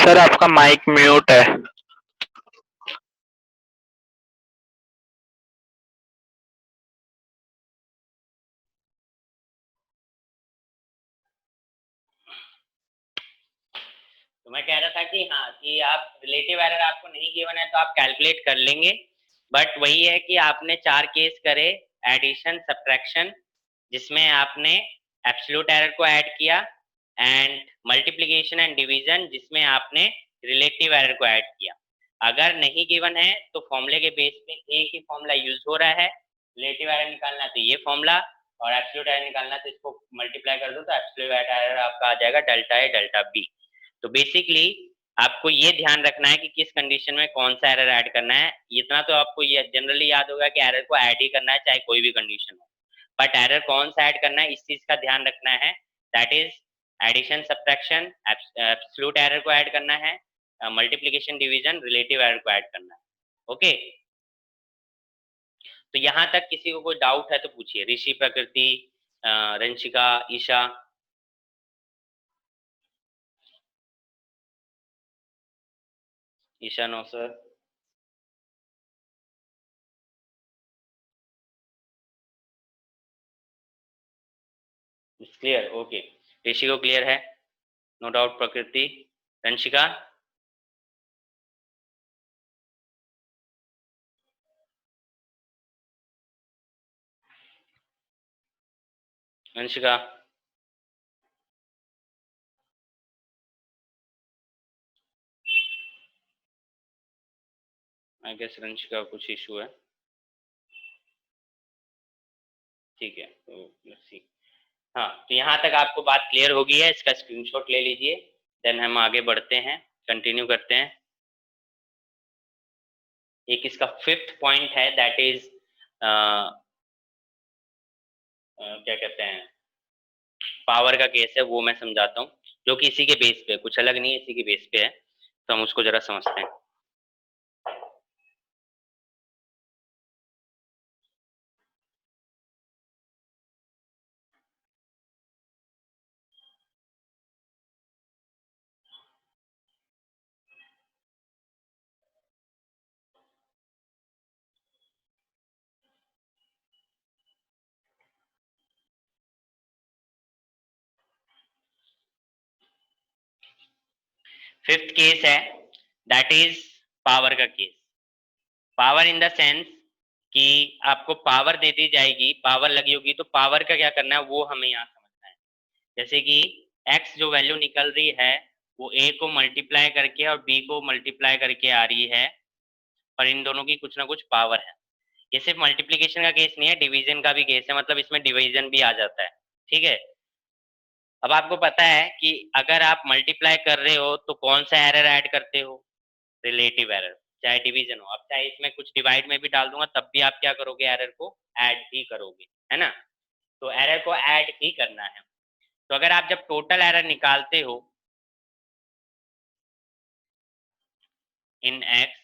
सर आपका माइक म्यूट है। तो मैं कह रहा था कि हाँ, कि आप रिलेटिव एरर आपको नहीं गिवन है तो आप कैलकुलेट कर लेंगे, बट वही है कि आपने 4 केस करे, एडिशन, सब्ट्रैक्शन, जिसमें आपने एब्सोल्यूट एरर को ऐड किया, एंड मल्टीप्लिकेशन एंड डिवीजन, जिसमें आपने रिलेटिव एरर को ऐड किया। अगर नहीं गिवन है तो फॉर्मूले के बेस पे एक ही फॉर्मूला यूज हो रहा है, रिलेटिव एरर निकालना तो ये फॉर्मूला, और एब्सोल्यूट एरर निकालना तो इसको मल्टीप्लाई कर दो तो एब्सोल्यूट एरर आपका आ जाएगा डेल्टा ए डेल्टा बी। तो बेसिकली आपको ये ध्यान रखना है कि किस कंडीशन में कौन सा एरर ऐड करना है। इतना तो आपको ये जनरली याद होगा कि एरर को ऐड ही करना है चाहे कोई भी कंडीशन हो, बट एरर कौन सा ऐड करना है इस चीज का ध्यान रखना है। That is addition, subtraction, absolute error को ऐड करना है, मल्टीप्लिकेशन, डिवीजन, रिलेटिव एरर को ऐड करना है। ओके, तो यहाँ तक किसी को कोई डाउट है तो पूछिए। Rishi, Prakriti, Ranshika, Isha. Isha no sir. Clear, okay. Rishi को क्लियर है, नो डाउट। प्रकृति, रंशिका, रंशिका, आई गेस रंशिका का कुछ इशू है। ठीक है, तो लेट्स सी। हाँ, तो यहाँ तक आपको बात क्लियर हो गई है, इसका स्क्रीनशॉट ले लीजिए, देन हम आगे बढ़ते हैं, कंटिन्यू करते हैं। एक इसका फिफ्थ पॉइंट है, दैट इज क्या कहते हैं, पावर का केस है, वो मैं समझाता हूँ, जो कि इसी के बेस पे, कुछ अलग नहीं है, इसी के बेस पे है, तो हम उसको जरा समझते हैं। फिफ्थ केस है, दैट इज पावर का case. Power in the sense कि आपको पावर दे दी जाएगी, पावर लगी होगी, तो पावर का क्या करना है वो हमें यहाँ समझना है। जैसे कि x जो वैल्यू निकल रही है वो a को मल्टीप्लाई करके और b को मल्टीप्लाई करके आ रही है, पर इन दोनों की कुछ ना कुछ पावर है। ये सिर्फ मल्टीप्लीकेशन का केस नहीं है, डिवीजन का भी केस है, मतलब इसमें डिवीजन भी आ जाता है। ठीक है, अब आपको पता है कि अगर आप मल्टीप्लाई कर रहे हो तो कौन सा एरर ऐड करते हो, रिलेटिव एरर, चाहे डिवीजन हो। अब चाहे इसमें कुछ डिवाइड में भी डाल दूंगा तब भी आप क्या करोगे, एरर को ऐड ही करोगे, है ना। तो एरर को ऐड ही करना है। तो अगर आप जब टोटल एरर निकालते हो इन एक्स,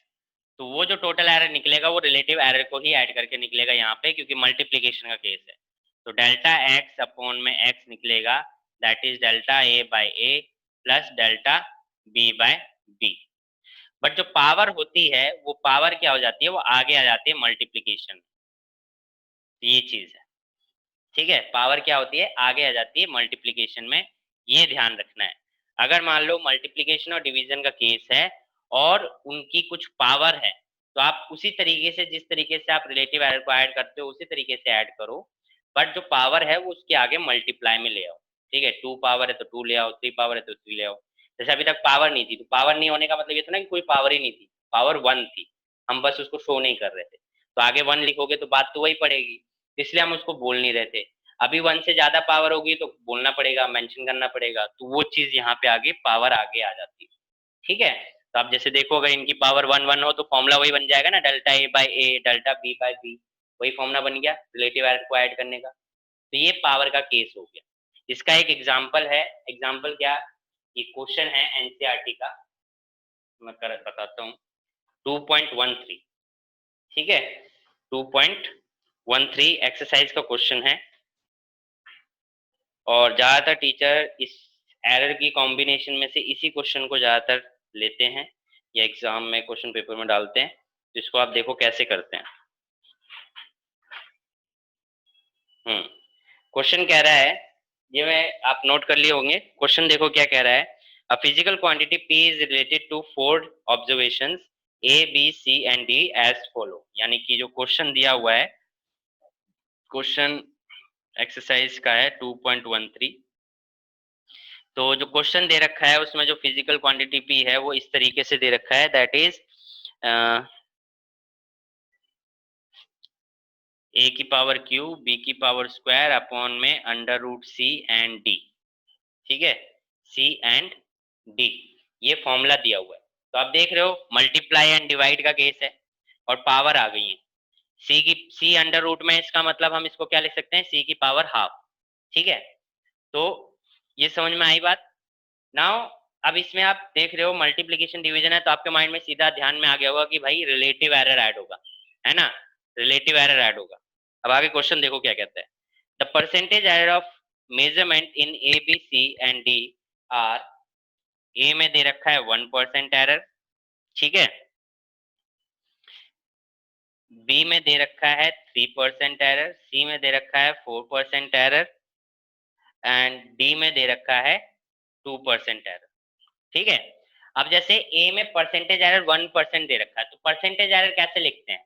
तो वो जो टोटल एरर निकलेगा वो रिलेटिव एरर को ही ऐड करके निकलेगा यहाँ पे, क्योंकि मल्टीप्लीकेशन का केस है। तो डेल्टा एक्स अपॉन में एक्स निकलेगा, that is delta A by A plus delta B by B. But जो पावर होती है वो पावर क्या हो जाती है, वो आगे आ जाती है मल्टीप्लीकेशन। ये चीज है, ठीक है, पावर क्या होती है, आगे आ जाती है मल्टीप्लीकेशन में, ये ध्यान रखना है। अगर मान लो मल्टीप्लीकेशन और डिवीजन का केस है और उनकी कुछ पावर है, तो आप उसी तरीके से, जिस तरीके से आप रिलेटिव एरर को ऐड करते हो उसी तरीके से ऐड करो, बट जो पावर है वो उसके आगे मल्टीप्लाई में ले आओ। ठीक है, 2 पावर है तो 2 ले आओ, 3 पावर है तो 3 ले आओ। जैसे अभी तक पावर नहीं थी, तो पावर नहीं होने का मतलब ये तो ना कि कोई पावर ही नहीं थी, पावर 1 थी, हम बस उसको शो नहीं कर रहे थे। तो आगे 1 लिखोगे तो बात तो वही पड़ेगी, इसलिए हम उसको बोल नहीं रहे थे। अभी 1 से ज्यादा पावर होगी तो बोलना पड़ेगा, मेंशन करना पड़ेगा, तो वो चीज यहाँ पे आगे पावर आगे आ जाती है। ठीक है, तो आप जैसे देखो अगर इनकी पावर 1 1 हो तो फॉर्मूला वही बन जाएगा ना, delta A by A delta B by B, वही फॉर्मूला बन गया रिलेटिव एरर को ऐड करने का। तो ये पावर का केस हो गया। इसका एक एग्जाम्पल है, एग्जाम्पल क्या, ये क्वेश्चन है एनसीईआरटी का, मैं कर बताता हूँ। 2.13, ठीक है, 2.13 एक्सरसाइज का क्वेश्चन है, और ज्यादातर टीचर इस एरर की कॉम्बिनेशन में से इसी क्वेश्चन को ज्यादातर लेते हैं या एग्जाम में क्वेश्चन पेपर में डालते हैं, तो इसको आप देखो कैसे करते हैं। क्वेश्चन कह रहा है, ये मैं आप नोट कर लिए होंगे। क्वेश्चन देखो क्या कह रहा है। A physical quantity P is related to 4 observations A, B, C and D as follow. यानी कि जो क्वेश्चन दिया हुआ है, क्वेश्चन एक्सरसाइज का है 2.13। तो जो क्वेश्चन दे रखा है उसमें जो फिजिकल क्वांटिटी P है वो इस तरीके से दे रखा है, दैट इज A की पावर Q, B की पावर स्क्वायर अपॉन में under root C and D। ठीक है, C एंड D, ये फॉर्मूला दिया हुआ है। तो आप देख रहे हो मल्टीप्लाई एंड डिवाइड का केस है और पावर आ गई है। C अंडर रूट में, इसका मतलब हम इसको क्या लिख सकते हैं, C की पावर हाफ। ठीक है, तो ये समझ में आई बात। नाउ अब इसमें आप देख रहे हो मल्टीप्लीकेशन डिवीजन है, तो आपके माइंड में सीधा ध्यान में आ गया होगा कि भाई रिलेटिव एरर ऐड होगा, है ना, रिलेटिव एरर ऐड होगा। अब आगे क्वेश्चन देखो क्या कहता है। The percentage error of measurement in A B C and D are, A में दे रखा है 1% एरर, ठीक है, बी में दे रखा है 3% एरर, सी में दे रखा है 4% एरर एंड डी में दे रखा है 2% एरर। ठीक है, अब जैसे ए में परसेंटेज एरर 1% दे रखा है, तो परसेंटेज एरर कैसे लिखते हैं,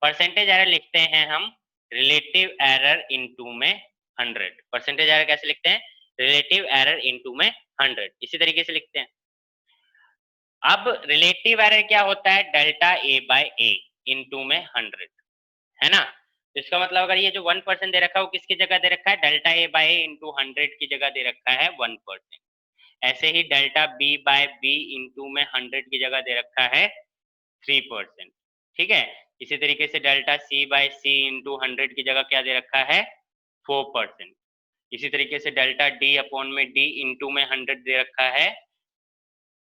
परसेंटेज एरर लिखते हैं हम रिलेटिव एरर इनटू में 100। परसेंटेज एरर कैसे लिखते हैं, रिलेटिव एरर इनटू में 100, इसी तरीके से लिखते हैं। अब रिलेटिव एरर क्या होता है, delta A by A into में 100, है ना। तो इसका मतलब अगर ये जो 1% दे रखा है वो किसकी जगह दे रखा है, delta A by A into 100 की जगह दे रखा है 1%। ऐसे ही delta B by B into में 100 की जगह दे रखा है 3%। ठीक है, इसी तरीके से डेल्टा सी बाय सी इंटू 100 की जगह क्या दे रखा है 4%। इसी तरीके से डेल्टा डी अपॉन में डी इंटू में 100 दे रखा है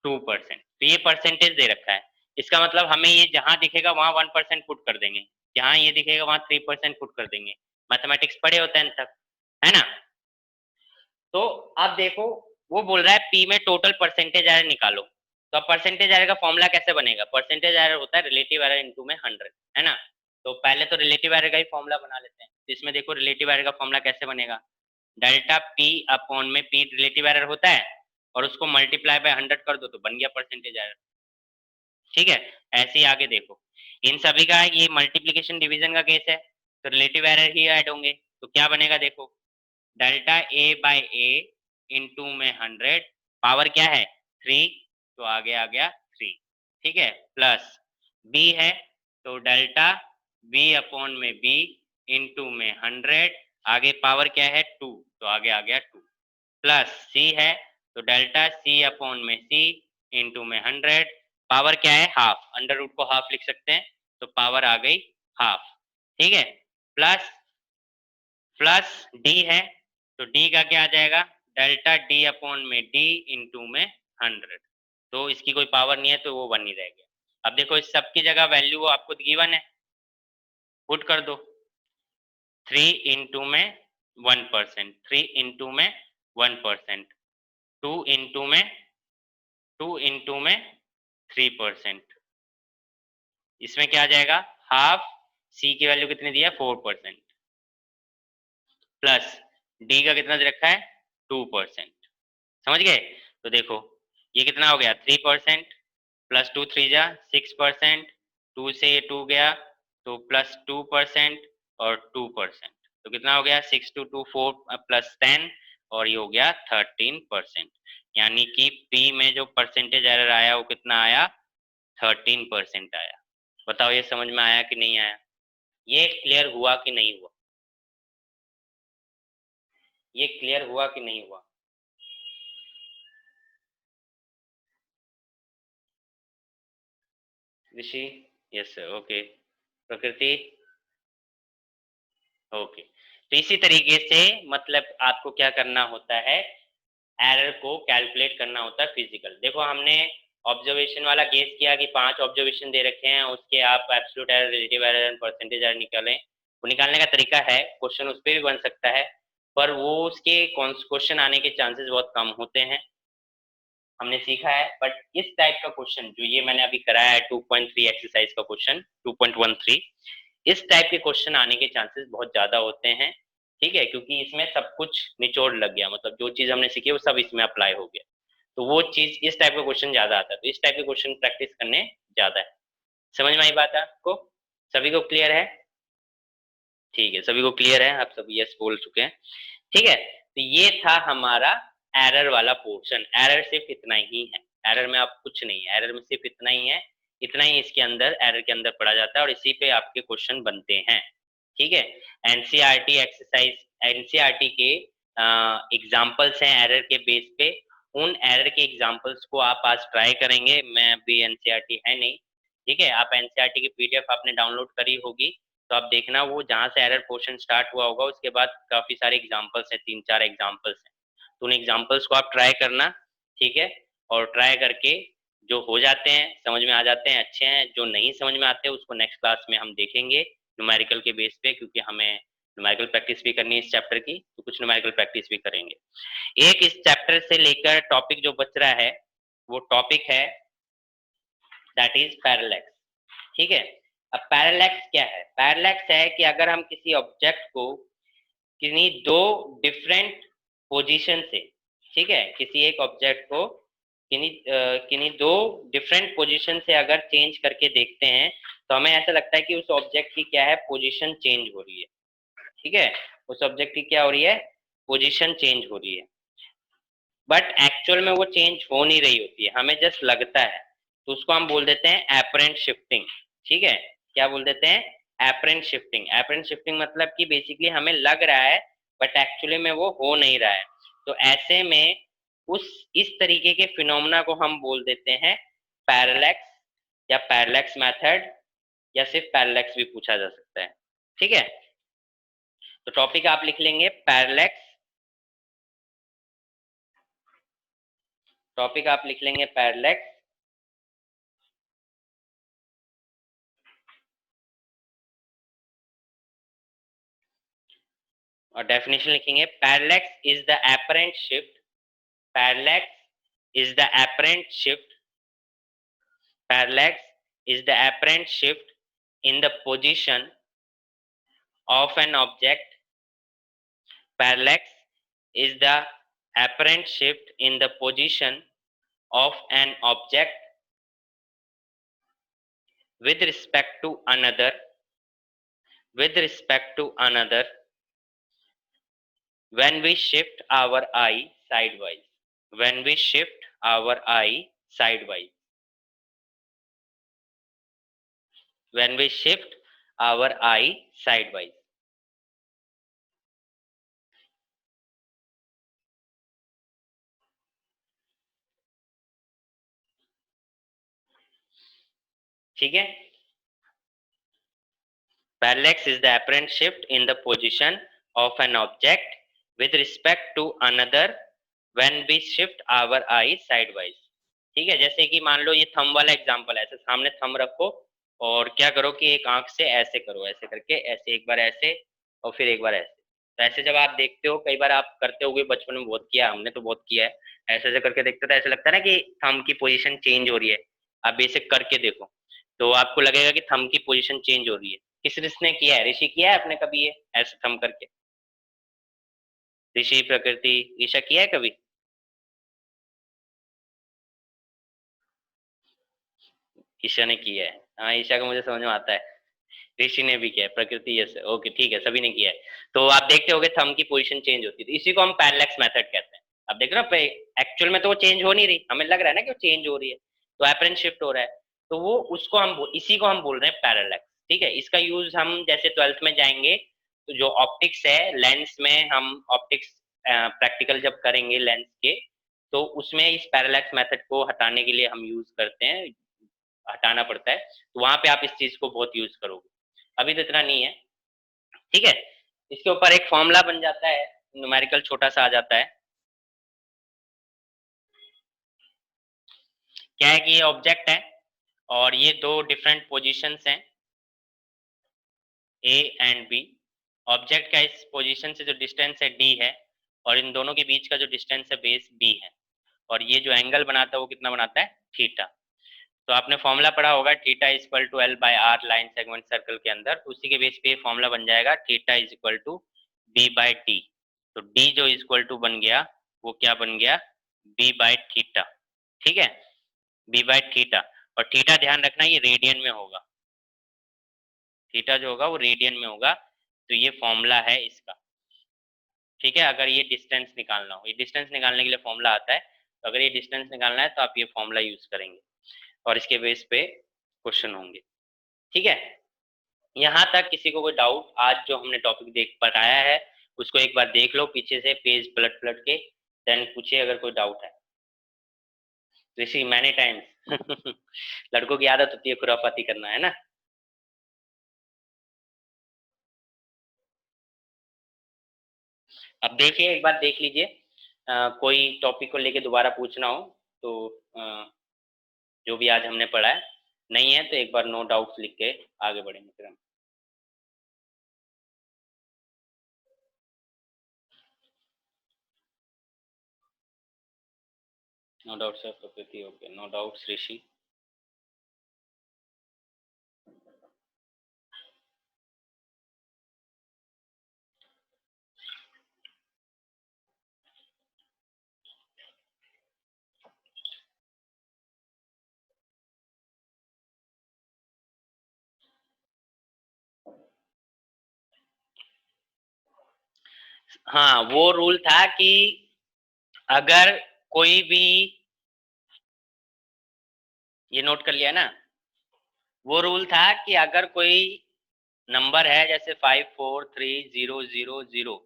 2%। तो ये परसेंटेज दे रखा है, इसका मतलब हमें ये जहां दिखेगा वहां 1% पुट कर देंगे, जहां ये दिखेगा वहां 3% पुट कर देंगे। मैथमेटिक्स पढ़े हो 10th तक, है ना। तो अब देखो वो बोल रहा है पी में टोटल परसेंटेज एरर निकालो। तो अब परसेंटेज एरर का फॉर्मूला कैसे बनेगा, परसेंटेज एरर होता है रिलेटिव एरर इनटू में 100, है ना। तो पहले तो रिलेटिव एरर का ही फॉर्मूला बना लेते हैं। तो इसमें देखो रिलेटिव एरर का फॉर्मूला कैसे बनेगा, डेल्टा पी अपॉन में पी रिलेटिव एरर होता है और उसको मल्टीप्लाई बाय 100 कर दो तो बन गया परसेंटेज एरर। ठीक है, ऐसे ही आगे देखो, इन सभी का ये मल्टीप्लीकेशन डिवीजन का केस है, तो रिलेटिव एरर ही ऐड होंगे। तो क्या बनेगा देखो, delta A by A into में 100, पावर क्या है 3, तो आगे आ गया 3। ठीक है, प्लस बी है, तो डेल्टा बी अपॉन में बी इंटू में 100, आगे पावर क्या है 2, तो आगे आ गया 2। प्लस सी है, तो डेल्टा सी अपॉन में सी इंटू में 100, पावर क्या है हाफ, अंडर रूट को हाफ लिख सकते हैं, तो पावर आ गई हाफ। ठीक है, प्लस प्लस डी है, तो डी का क्या आ जाएगा, डेल्टा डी अपॉन में डी इंटू में 100, तो इसकी कोई पावर नहीं है तो वो 1 ही रह गया। अब देखो इस सब की जगह वैल्यू आपको गिवन है, पुट कर दो, 3 इंटू में 1%, 3 इंटू में 1%, 2 इंटू में 3%, इसमें क्या आ जाएगा हाफ, सी की वैल्यू कितनी दी है 4%, प्लस डी का कितना दे रखा है 2%। समझ गए। तो देखो ये कितना हो गया 3%, प्लस 2 3 जा 6%, 2 से ये 2 गया तो प्लस 2% और 2%, तो कितना हो गया 6 2 2 4 प्लस 10 और ये हो गया 13%। यानी कि पी में जो परसेंटेज एरर आया वो कितना आया 13% आया। बताओ ये समझ में आया कि नहीं आया, ये क्लियर हुआ कि नहीं हुआ, ये क्लियर हुआ कि नहीं हुआ। ऋषि, यस सर, ओके। प्रकृति, ओके। तो इसी तरीके से मतलब आपको क्या करना होता है, एरर को कैलकुलेट करना होता है फिजिकल। देखो हमने ऑब्जर्वेशन वाला केस किया कि 5 ऑब्जर्वेशन दे रखे हैं, उसके आप absolute error, relative error and percentage error निकालें। वो निकालने का तरीका है, क्वेश्चन उस पर भी बन सकता है, पर वो उसके क्वेश्चन आने के चांसेस बहुत कम होते हैं। हमने सीखा है, बट इस टाइप का क्वेश्चन जो ये मैंने अभी कराया है 2.3 एक्सरसाइज का क्वेश्चन 2.13, इस टाइप के क्वेश्चन आने के चांसेस बहुत ज्यादा होते हैं, ठीक है, क्योंकि इसमें सब कुछ निचोड़ लग गया, मतलब जो चीज हमने सीखी वो सब इसमें अप्लाई हो गया, तो वो चीज इस टाइप का क्वेश्चन ज्यादा आता है, तो इस टाइप के क्वेश्चन प्रैक्टिस करने ज्यादा है। समझ में आई बात आपको? सभी को क्लियर है? ठीक है, सभी को क्लियर है, आप सब यस बोल चुके हैं, ठीक है। तो ये था हमारा एरर वाला पोर्शन। एरर सिर्फ इतना ही है, एरर में आप कुछ नहीं है, एरर में सिर्फ इतना ही है, इतना ही इसके अंदर एरर के अंदर पढ़ा जाता है और इसी पे आपके क्वेश्चन बनते हैं, ठीक है। एनसीईआरटी एक्सरसाइज, एनसीईआरटी के एग्जाम्पल्स हैं एरर के बेस पे, उन एरर के एग्जाम्पल्स को आप आज ट्राई करेंगे। मैं अभी एनसीईआरटी है नहीं, ठीक है, आप एनसीईआरटी की पीडीएफ आपने डाउनलोड करी होगी, तो आप देखना वो जहां से एरर पोर्शन स्टार्ट हुआ होगा उसके बाद काफी सारे एग्जांपल्स हैं, 3-4 एग्जांपल्स हैं, तो उन एग्जांपल्स को आप ट्राई करना, ठीक है। और ट्राई करके जो हो जाते हैं, समझ में आ जाते हैं, अच्छे हैं, जो नहीं समझ में आते उसको नेक्स्ट क्लास में हम देखेंगे न्यूमेरिकल के बेस पे, क्योंकि हमें न्यूमेरिकल प्रैक्टिस भी करनी है इस चैप्टर की, तो कुछ न्यूमेरिकल प्रैक्टिस भी करेंगे। एक इस चैप्टर से लेकर टॉपिक जो बच रहा है वो टॉपिक है दैट इज पैरेलैक्स, ठीक है। अब पैरेलैक्स क्या है? पैरेलैक्स है कि अगर हम किसी ऑब्जेक्ट को किन्हीं दो डिफरेंट पोजीशन से, ठीक है, किसी एक ऑब्जेक्ट को किन्हीं दो डिफरेंट पोजीशन से अगर चेंज करके देखते हैं तो हमें ऐसा लगता है कि उस ऑब्जेक्ट की क्या है, पोजीशन चेंज हो रही है, ठीक है, उस ऑब्जेक्ट की क्या हो रही है, पोजीशन चेंज हो रही है, बट एक्चुअल में वो चेंज हो नहीं रही होती है, हमें जस्ट लगता है, तो उसको हम बोल देते हैं एपरेंट शिफ्टिंग, ठीक है। क्या बोल देते हैं? Apparent shifting. एपरेंट शिफ्टिंग मतलब कि बेसिकली हमें लग रहा है बट एक्चुअली में वो हो नहीं रहा है, तो ऐसे में उस इस तरीके के फिनोमेना को हम बोल देते हैं पैरेलैक्स, या पैरेलैक्स मेथड, या सिर्फ पैरेलैक्स भी पूछा जा सकता है, ठीक है। तो टॉपिक आप लिख लेंगे पैरेलैक्स, टॉपिक आप लिख लेंगे पैरेलैक्स, और डेफिनेशन लिखेंगे parallax is the apparent shift, parallax is the apparent shift, parallax is the apparent shift in the position of an object, parallax is the apparent shift in the position of an object with respect to another, with respect to another, when we shift our eye sidewise, when we shift our eye sidewise, when we shift our eye sidewise, ठीक है। Parallax is the apparent shift in the position of an object with respect to another when we shift our eye sidewise, ठीक है। जैसे कि मान लो ये थंब वाला एग्जांपल है, ऐसे सामने थंब रखो और क्या करो कि एक आंख से ऐसे करो, ऐसे करके ऐसे, एक बार ऐसे और फिर एक बार ऐसे, तो ऐसे जब आप देखते हो, कई बार आप करते होगे, बचपन में बहुत किया, हमने तो बहुत किया है, ऐसे ऐसे करके देखते हो तो ऐसे लगता है ना कि थंब की पोजीशन चेंज हो रही है, आप बेसिक करके देखो तो आपको लगेगा कि थंब की पोजीशन चेंज हो रही है। किस ऋषि ने किया है? ऋषि किया है आपने कभी ये ऐसे थंब करके? ऋषि, प्रकृति, ईशा किया है कभी? ईशा ने किया है, हाँ, ईशा को मुझे समझ में आता है। ऋषि ने भी किया है, प्रकृति यस, ओके ठीक है, सभी ने किया है। तो आप देखते होगे थंब की पोजीशन चेंज होती है, तो इसी को हम पैरेलैक्स मेथड कहते हैं। अब देख रहे हो एक्चुअल में तो वो चेंज हो नहीं रही, हमें लग रहा है ना कि वो चेंज हो रही है, तो एपरेंट शिफ्ट हो रहा है, तो वो उसको इसी को हम बोल रहे हैं पैरेलैक्स, ठीक है। इसका यूज हम जैसे 12th में जाएंगे तो जो ऑप्टिक्स है, लेंस में हम ऑप्टिक्स प्रैक्टिकल जब करेंगे लेंस के, तो उसमें इस पैरेलैक्स मेथड को हटाने के लिए हम यूज करते हैं, हटाना पड़ता है, तो वहां पे आप इस चीज को बहुत यूज करोगे, अभी तो इतना नहीं है, ठीक है। इसके ऊपर एक फॉर्मूला बन जाता है, न्यूमेरिकल छोटा सा आ जाता है, क्या है कि ये ऑब्जेक्ट है और ये दो डिफरेंट पोजीशंस हैं ए एंड बी, ऑब्जेक्ट का इस पोजीशन से जो डिस्टेंस है डी है और इन दोनों के बीच का जो डिस्टेंस है बेस बी है, और ये जो एंगल बनाता है वो कितना बनाता है, थीटा। तो आपने फॉर्मूला पढ़ा होगा theta is equal to L by R line segment circle के अंदर, तो उसी के बेस पे फॉर्मूला बन जाएगा theta is equal to B by T. तो डी जो इक्वल टू बन गया वो क्या बन गया, बी बाय थीटा। ठीक है, बी बाय थीटा। और थीटा ध्यान रखना ये रेडियन में होगा, थीटा जो होगा वो रेडियन में होगा। तो ये फॉर्मूला है इसका। ठीक है, अगर ये डिस्टेंस निकालना हो, ये डिस्टेंस निकालने के लिए फॉर्मूला आता है, तो अगर ये डिस्टेंस निकालना है तो आप ये फॉर्मूला यूज करेंगे और इसके बेस पे क्वेश्चन होंगे। ठीक है, यहाँ तक किसी को कोई डाउट, आज जो हमने टॉपिक देख पढ़ाया है उसको एक बार देख लो पीछे से पेज पलट पलट के, देन पूछिए अगर कोई डाउट है। ऋषि मैनी टाइम्स लड़कों की आदत होती है खुराफाती करना, है ना। अब देखिए, एक बार देख लीजिए, कोई टॉपिक को लेके दोबारा पूछना हो तो जो भी आज हमने पढ़ा है नहीं है तो एक बार नो डाउट्स लिख के आगे बढ़ेंगे फिर हम। नो डाउट्स ऑफ प्रकृति, ओके, नो डाउट्स ऋषि। हाँ, वो रूल था कि अगर कोई भी, ये नोट कर लिया ना, वो रूल था कि अगर कोई नंबर है जैसे 5430000,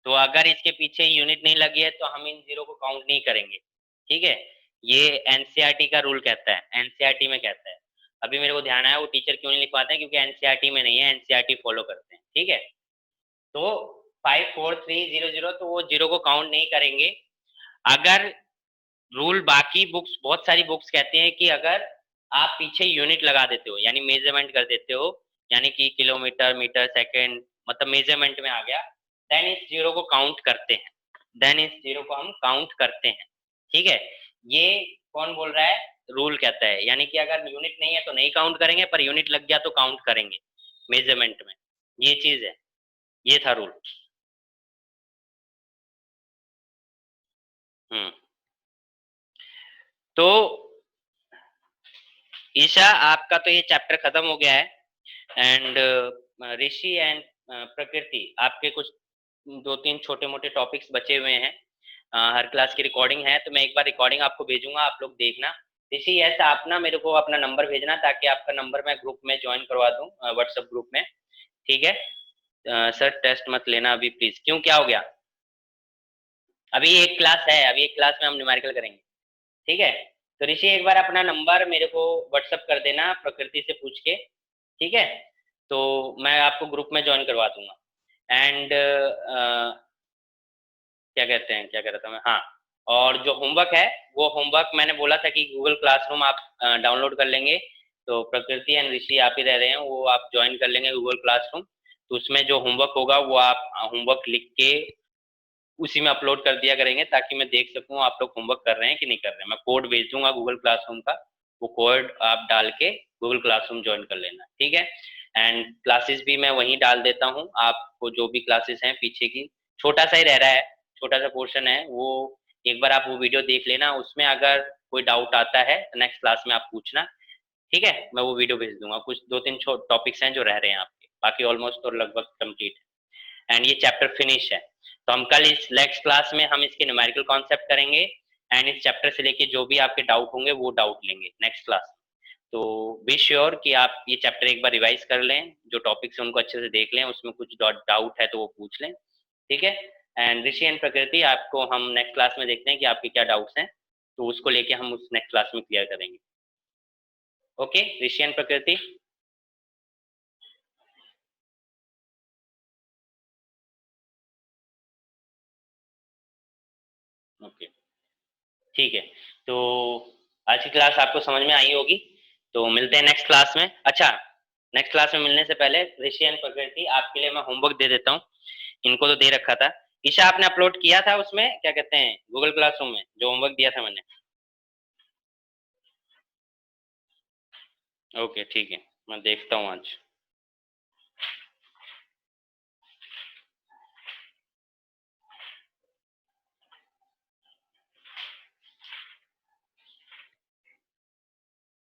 तो अगर इसके पीछे यूनिट नहीं लगी है तो हम इन जीरो को काउंट नहीं करेंगे। ठीक है, ये एनसीईआरटी का रूल कहता है, एनसीईआरटी में कहता है। अभी मेरे को ध्यान आया वो टीचर क्यों नहीं लिखवाते हैं, क्योंकि एनसीईआरटी में नहीं है, एनसीईआरटी फॉलो करते हैं। ठीक है, तो 54300, तो वो जीरो को काउंट नहीं करेंगे। अगर रूल बाकी बुक्स, बहुत सारी बुक्स कहते हैं कि अगर आप पीछे यूनिट लगा देते हो यानी मेजरमेंट कर देते हो, यानी कि किलोमीटर मीटर सेकंड, मतलब मेजरमेंट में आ गया, देन इस जीरो को काउंट करते हैं, देन इस जीरो को हम काउंट करते हैं। ठीक है, ये कौन बोल रहा है, रूल कहता है, यानी कि अगर यूनिट नहीं है तो नहीं काउंट करेंगे, पर यूनिट लग गया तो काउंट करेंगे मेजरमेंट में। ये चीज है, ये था रूल। हम्म। तो ईशा, आपका तो ये चैप्टर खत्म हो गया है, एंड ऋषि एंड प्रकृति, आपके कुछ दो तीन छोटे मोटे टॉपिक्स बचे हुए हैं। हर क्लास की रिकॉर्डिंग है, तो मैं एक बार रिकॉर्डिंग आपको भेजूंगा, आप लोग देखना। ऋषि ऐसा आप ना मेरे को अपना नंबर भेजना, ताकि आपका नंबर मैं ग्रुप में ज्वाइन करवा दूं, व्हाट्सएप ग्रुप में। ठीक है, सर टेस्ट मत लेना अभी प्लीज, क्यों, क्या हो गया। अभी एक क्लास है, अभी एक क्लास में हम न्यूमेरिकल करेंगे। ठीक है, तो ऋषि एक बार अपना नंबर मेरे को व्हाट्सएप कर देना प्रकृति से पूछ के। ठीक है, तो मैं आपको ग्रुप में ज्वाइन करवा दूंगा। एंड क्या कहते हैं, क्या कह रहा था मैं, हाँ, और जो होमवर्क है वो होमवर्क मैंने बोला था कि गूगल क्लासरूम आप डाउनलोड कर लेंगे, तो प्रकृति एंड ऋषि आप ही रह रहे हैं, वो आप ज्वाइन कर लेंगे गूगल क्लासरूम। तो उसमें जो होमवर्क होगा वो आप होमवर्क लिख के उसी में अपलोड कर दिया करेंगे, ताकि मैं देख सकूं आप लोग होमवर्क कर रहे हैं कि नहीं कर रहे हैं। मैं कोड भेज दूंगा गूगल क्लासरूम का, वो कोड आप डाल के गूगल क्लासरूम ज्वाइन कर लेना। ठीक है, एंड क्लासेस भी मैं वहीं डाल देता हूँ, आपको जो भी क्लासेस हैं पीछे की, छोटा सा ही रह रहा है, छोटा सा पोर्शन है वो, एक बार आप वो वीडियो देख लेना, उसमें अगर कोई डाउट आता है नेक्स्ट क्लास में आप पूछना। ठीक है, मैं वो वीडियो भेज दूंगा, कुछ दो तीन टॉपिक्स हैं जो रह रहे हैं आपके, बाकी ऑलमोस्ट तो लगभग कंप्लीट है, एंड ये चैप्टर फिनिश है। तो हम कल इस नेक्स्ट क्लास में हम इसके न्यूमेरिकल कॉन्सेप्ट करेंगे, एंड इस चैप्टर से लेके जो भी आपके डाउट होंगे वो डाउट लेंगे नेक्स्ट क्लास। तो बी श्योर कि आप ये चैप्टर एक बार रिवाइज कर लें, जो टॉपिक्स हैं उनको अच्छे से देख लें, उसमें कुछ डाउट है तो वो पूछ लें। ठीक है, एंड ऋषि एंड प्रकृति, आपको हम नेक्स्ट क्लास में देखते हैं कि आपके क्या डाउट्स हैं, तो उसको लेके हम उस नेक्स्ट क्लास में क्लियर करेंगे। ओके ऋषि एंड प्रकृति। ओके, ठीक है, तो आज की क्लास आपको समझ में आई होगी, तो मिलते हैं नेक्स्ट क्लास में। अच्छा, नेक्स्ट क्लास में मिलने से पहले ऋषि एंड प्रकृति, आपके लिए मैं होमवर्क दे देता हूँ, इनको तो दे रखा था, ईशा आपने अपलोड किया था उसमें, क्या कहते हैं, गूगल क्लासरूम में जो होमवर्क दिया था मैंने? ओके ठीक है, मैं देखता हूँ आज।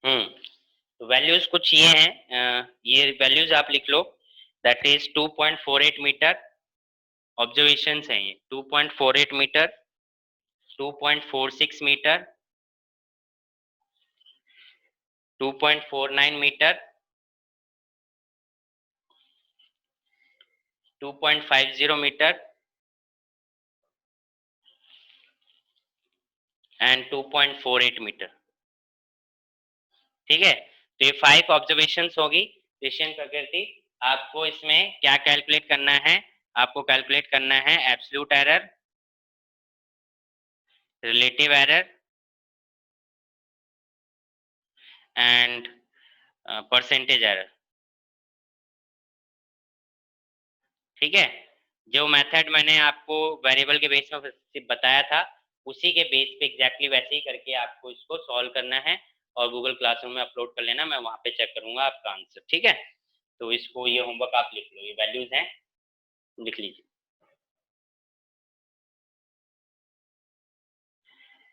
तो वैल्यूज कुछ ये हैं, ये वैल्यूज आप लिख लो। दैट इज 2.48 मीटर ऑब्जर्वेशंस हैं ये। 2.48 meter, 2.46 meter, 2.49 meter, 2.50 meter and 2.48 meter. ठीक है, तो ये 5 ऑब्जर्वेशंस होगी क्वेश्चन प्रकृति। आपको इसमें क्या कैलकुलेट करना है? आपको कैलकुलेट करना है absolute error, relative error and percentage error. ठीक है, जो मेथड मैंने आपको वेरिएबल के बेस में बताया था, उसी के बेस पे एग्जैक्टली वैसे ही करके आपको इसको सॉल्व करना है और गूगल क्लासरूम में अपलोड कर लेना। मैं वहां पे चेक करूंगा आपका आंसर। ठीक है, तो इसको, ये होमवर्क आप लिख लो, ये वैल्यूज हैं, लिख लीजिए।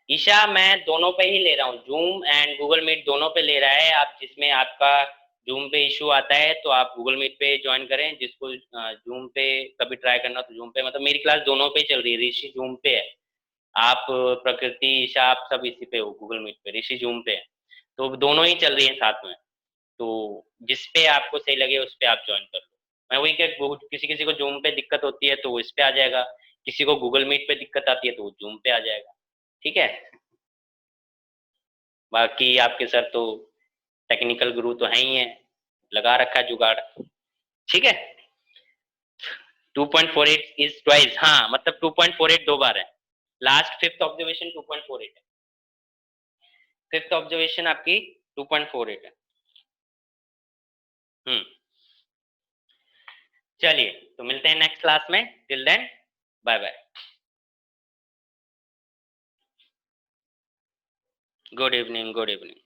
ईशा मैं दोनों पे ही ले रहा हूँ, जूम एंड गूगल मीट दोनों पे ले रहा है। आप जिसमें आपका जूम पे इशू आता है तो आप गूगल मीट पे ज्वाइन करें, जिसको जूम पे कभी ट्राई करना तो जूम पे। मतलब मेरी क्लास दोनों पे ही चल रही है, ऋषि जूम पे है, आप प्रकृति ईशा आप सब इसी पे हो, गूगल मीट पे, ऋषि जूम पे है, तो दोनों ही चल रही है साथ में। तो जिस पे आपको सही लगे उस पे आप ज्वाइन कर लो। मैं वही किसी किसी को जूम पे दिक्कत होती है तो वो इस पे आ जाएगा, किसी को गूगल मीट पे दिक्कत आती है तो वो जूम पे आ जाएगा। ठीक है, बाकी आपके सर तो टेक्निकल गुरु तो है ही है, लगा रखा है जुगाड़। ठीक है, 2.48 इज ट्वाइस, हाँ मतलब 2.48 दो बार है। लास्ट फिफ्थ ऑब्जर्वेशन 2.48 है, फिफ्थ ऑब्जर्वेशन आपकी 2.48 है। हम्म, चलिए तो मिलते हैं नेक्स्ट क्लास में, till then bye bye, good evening, good evening.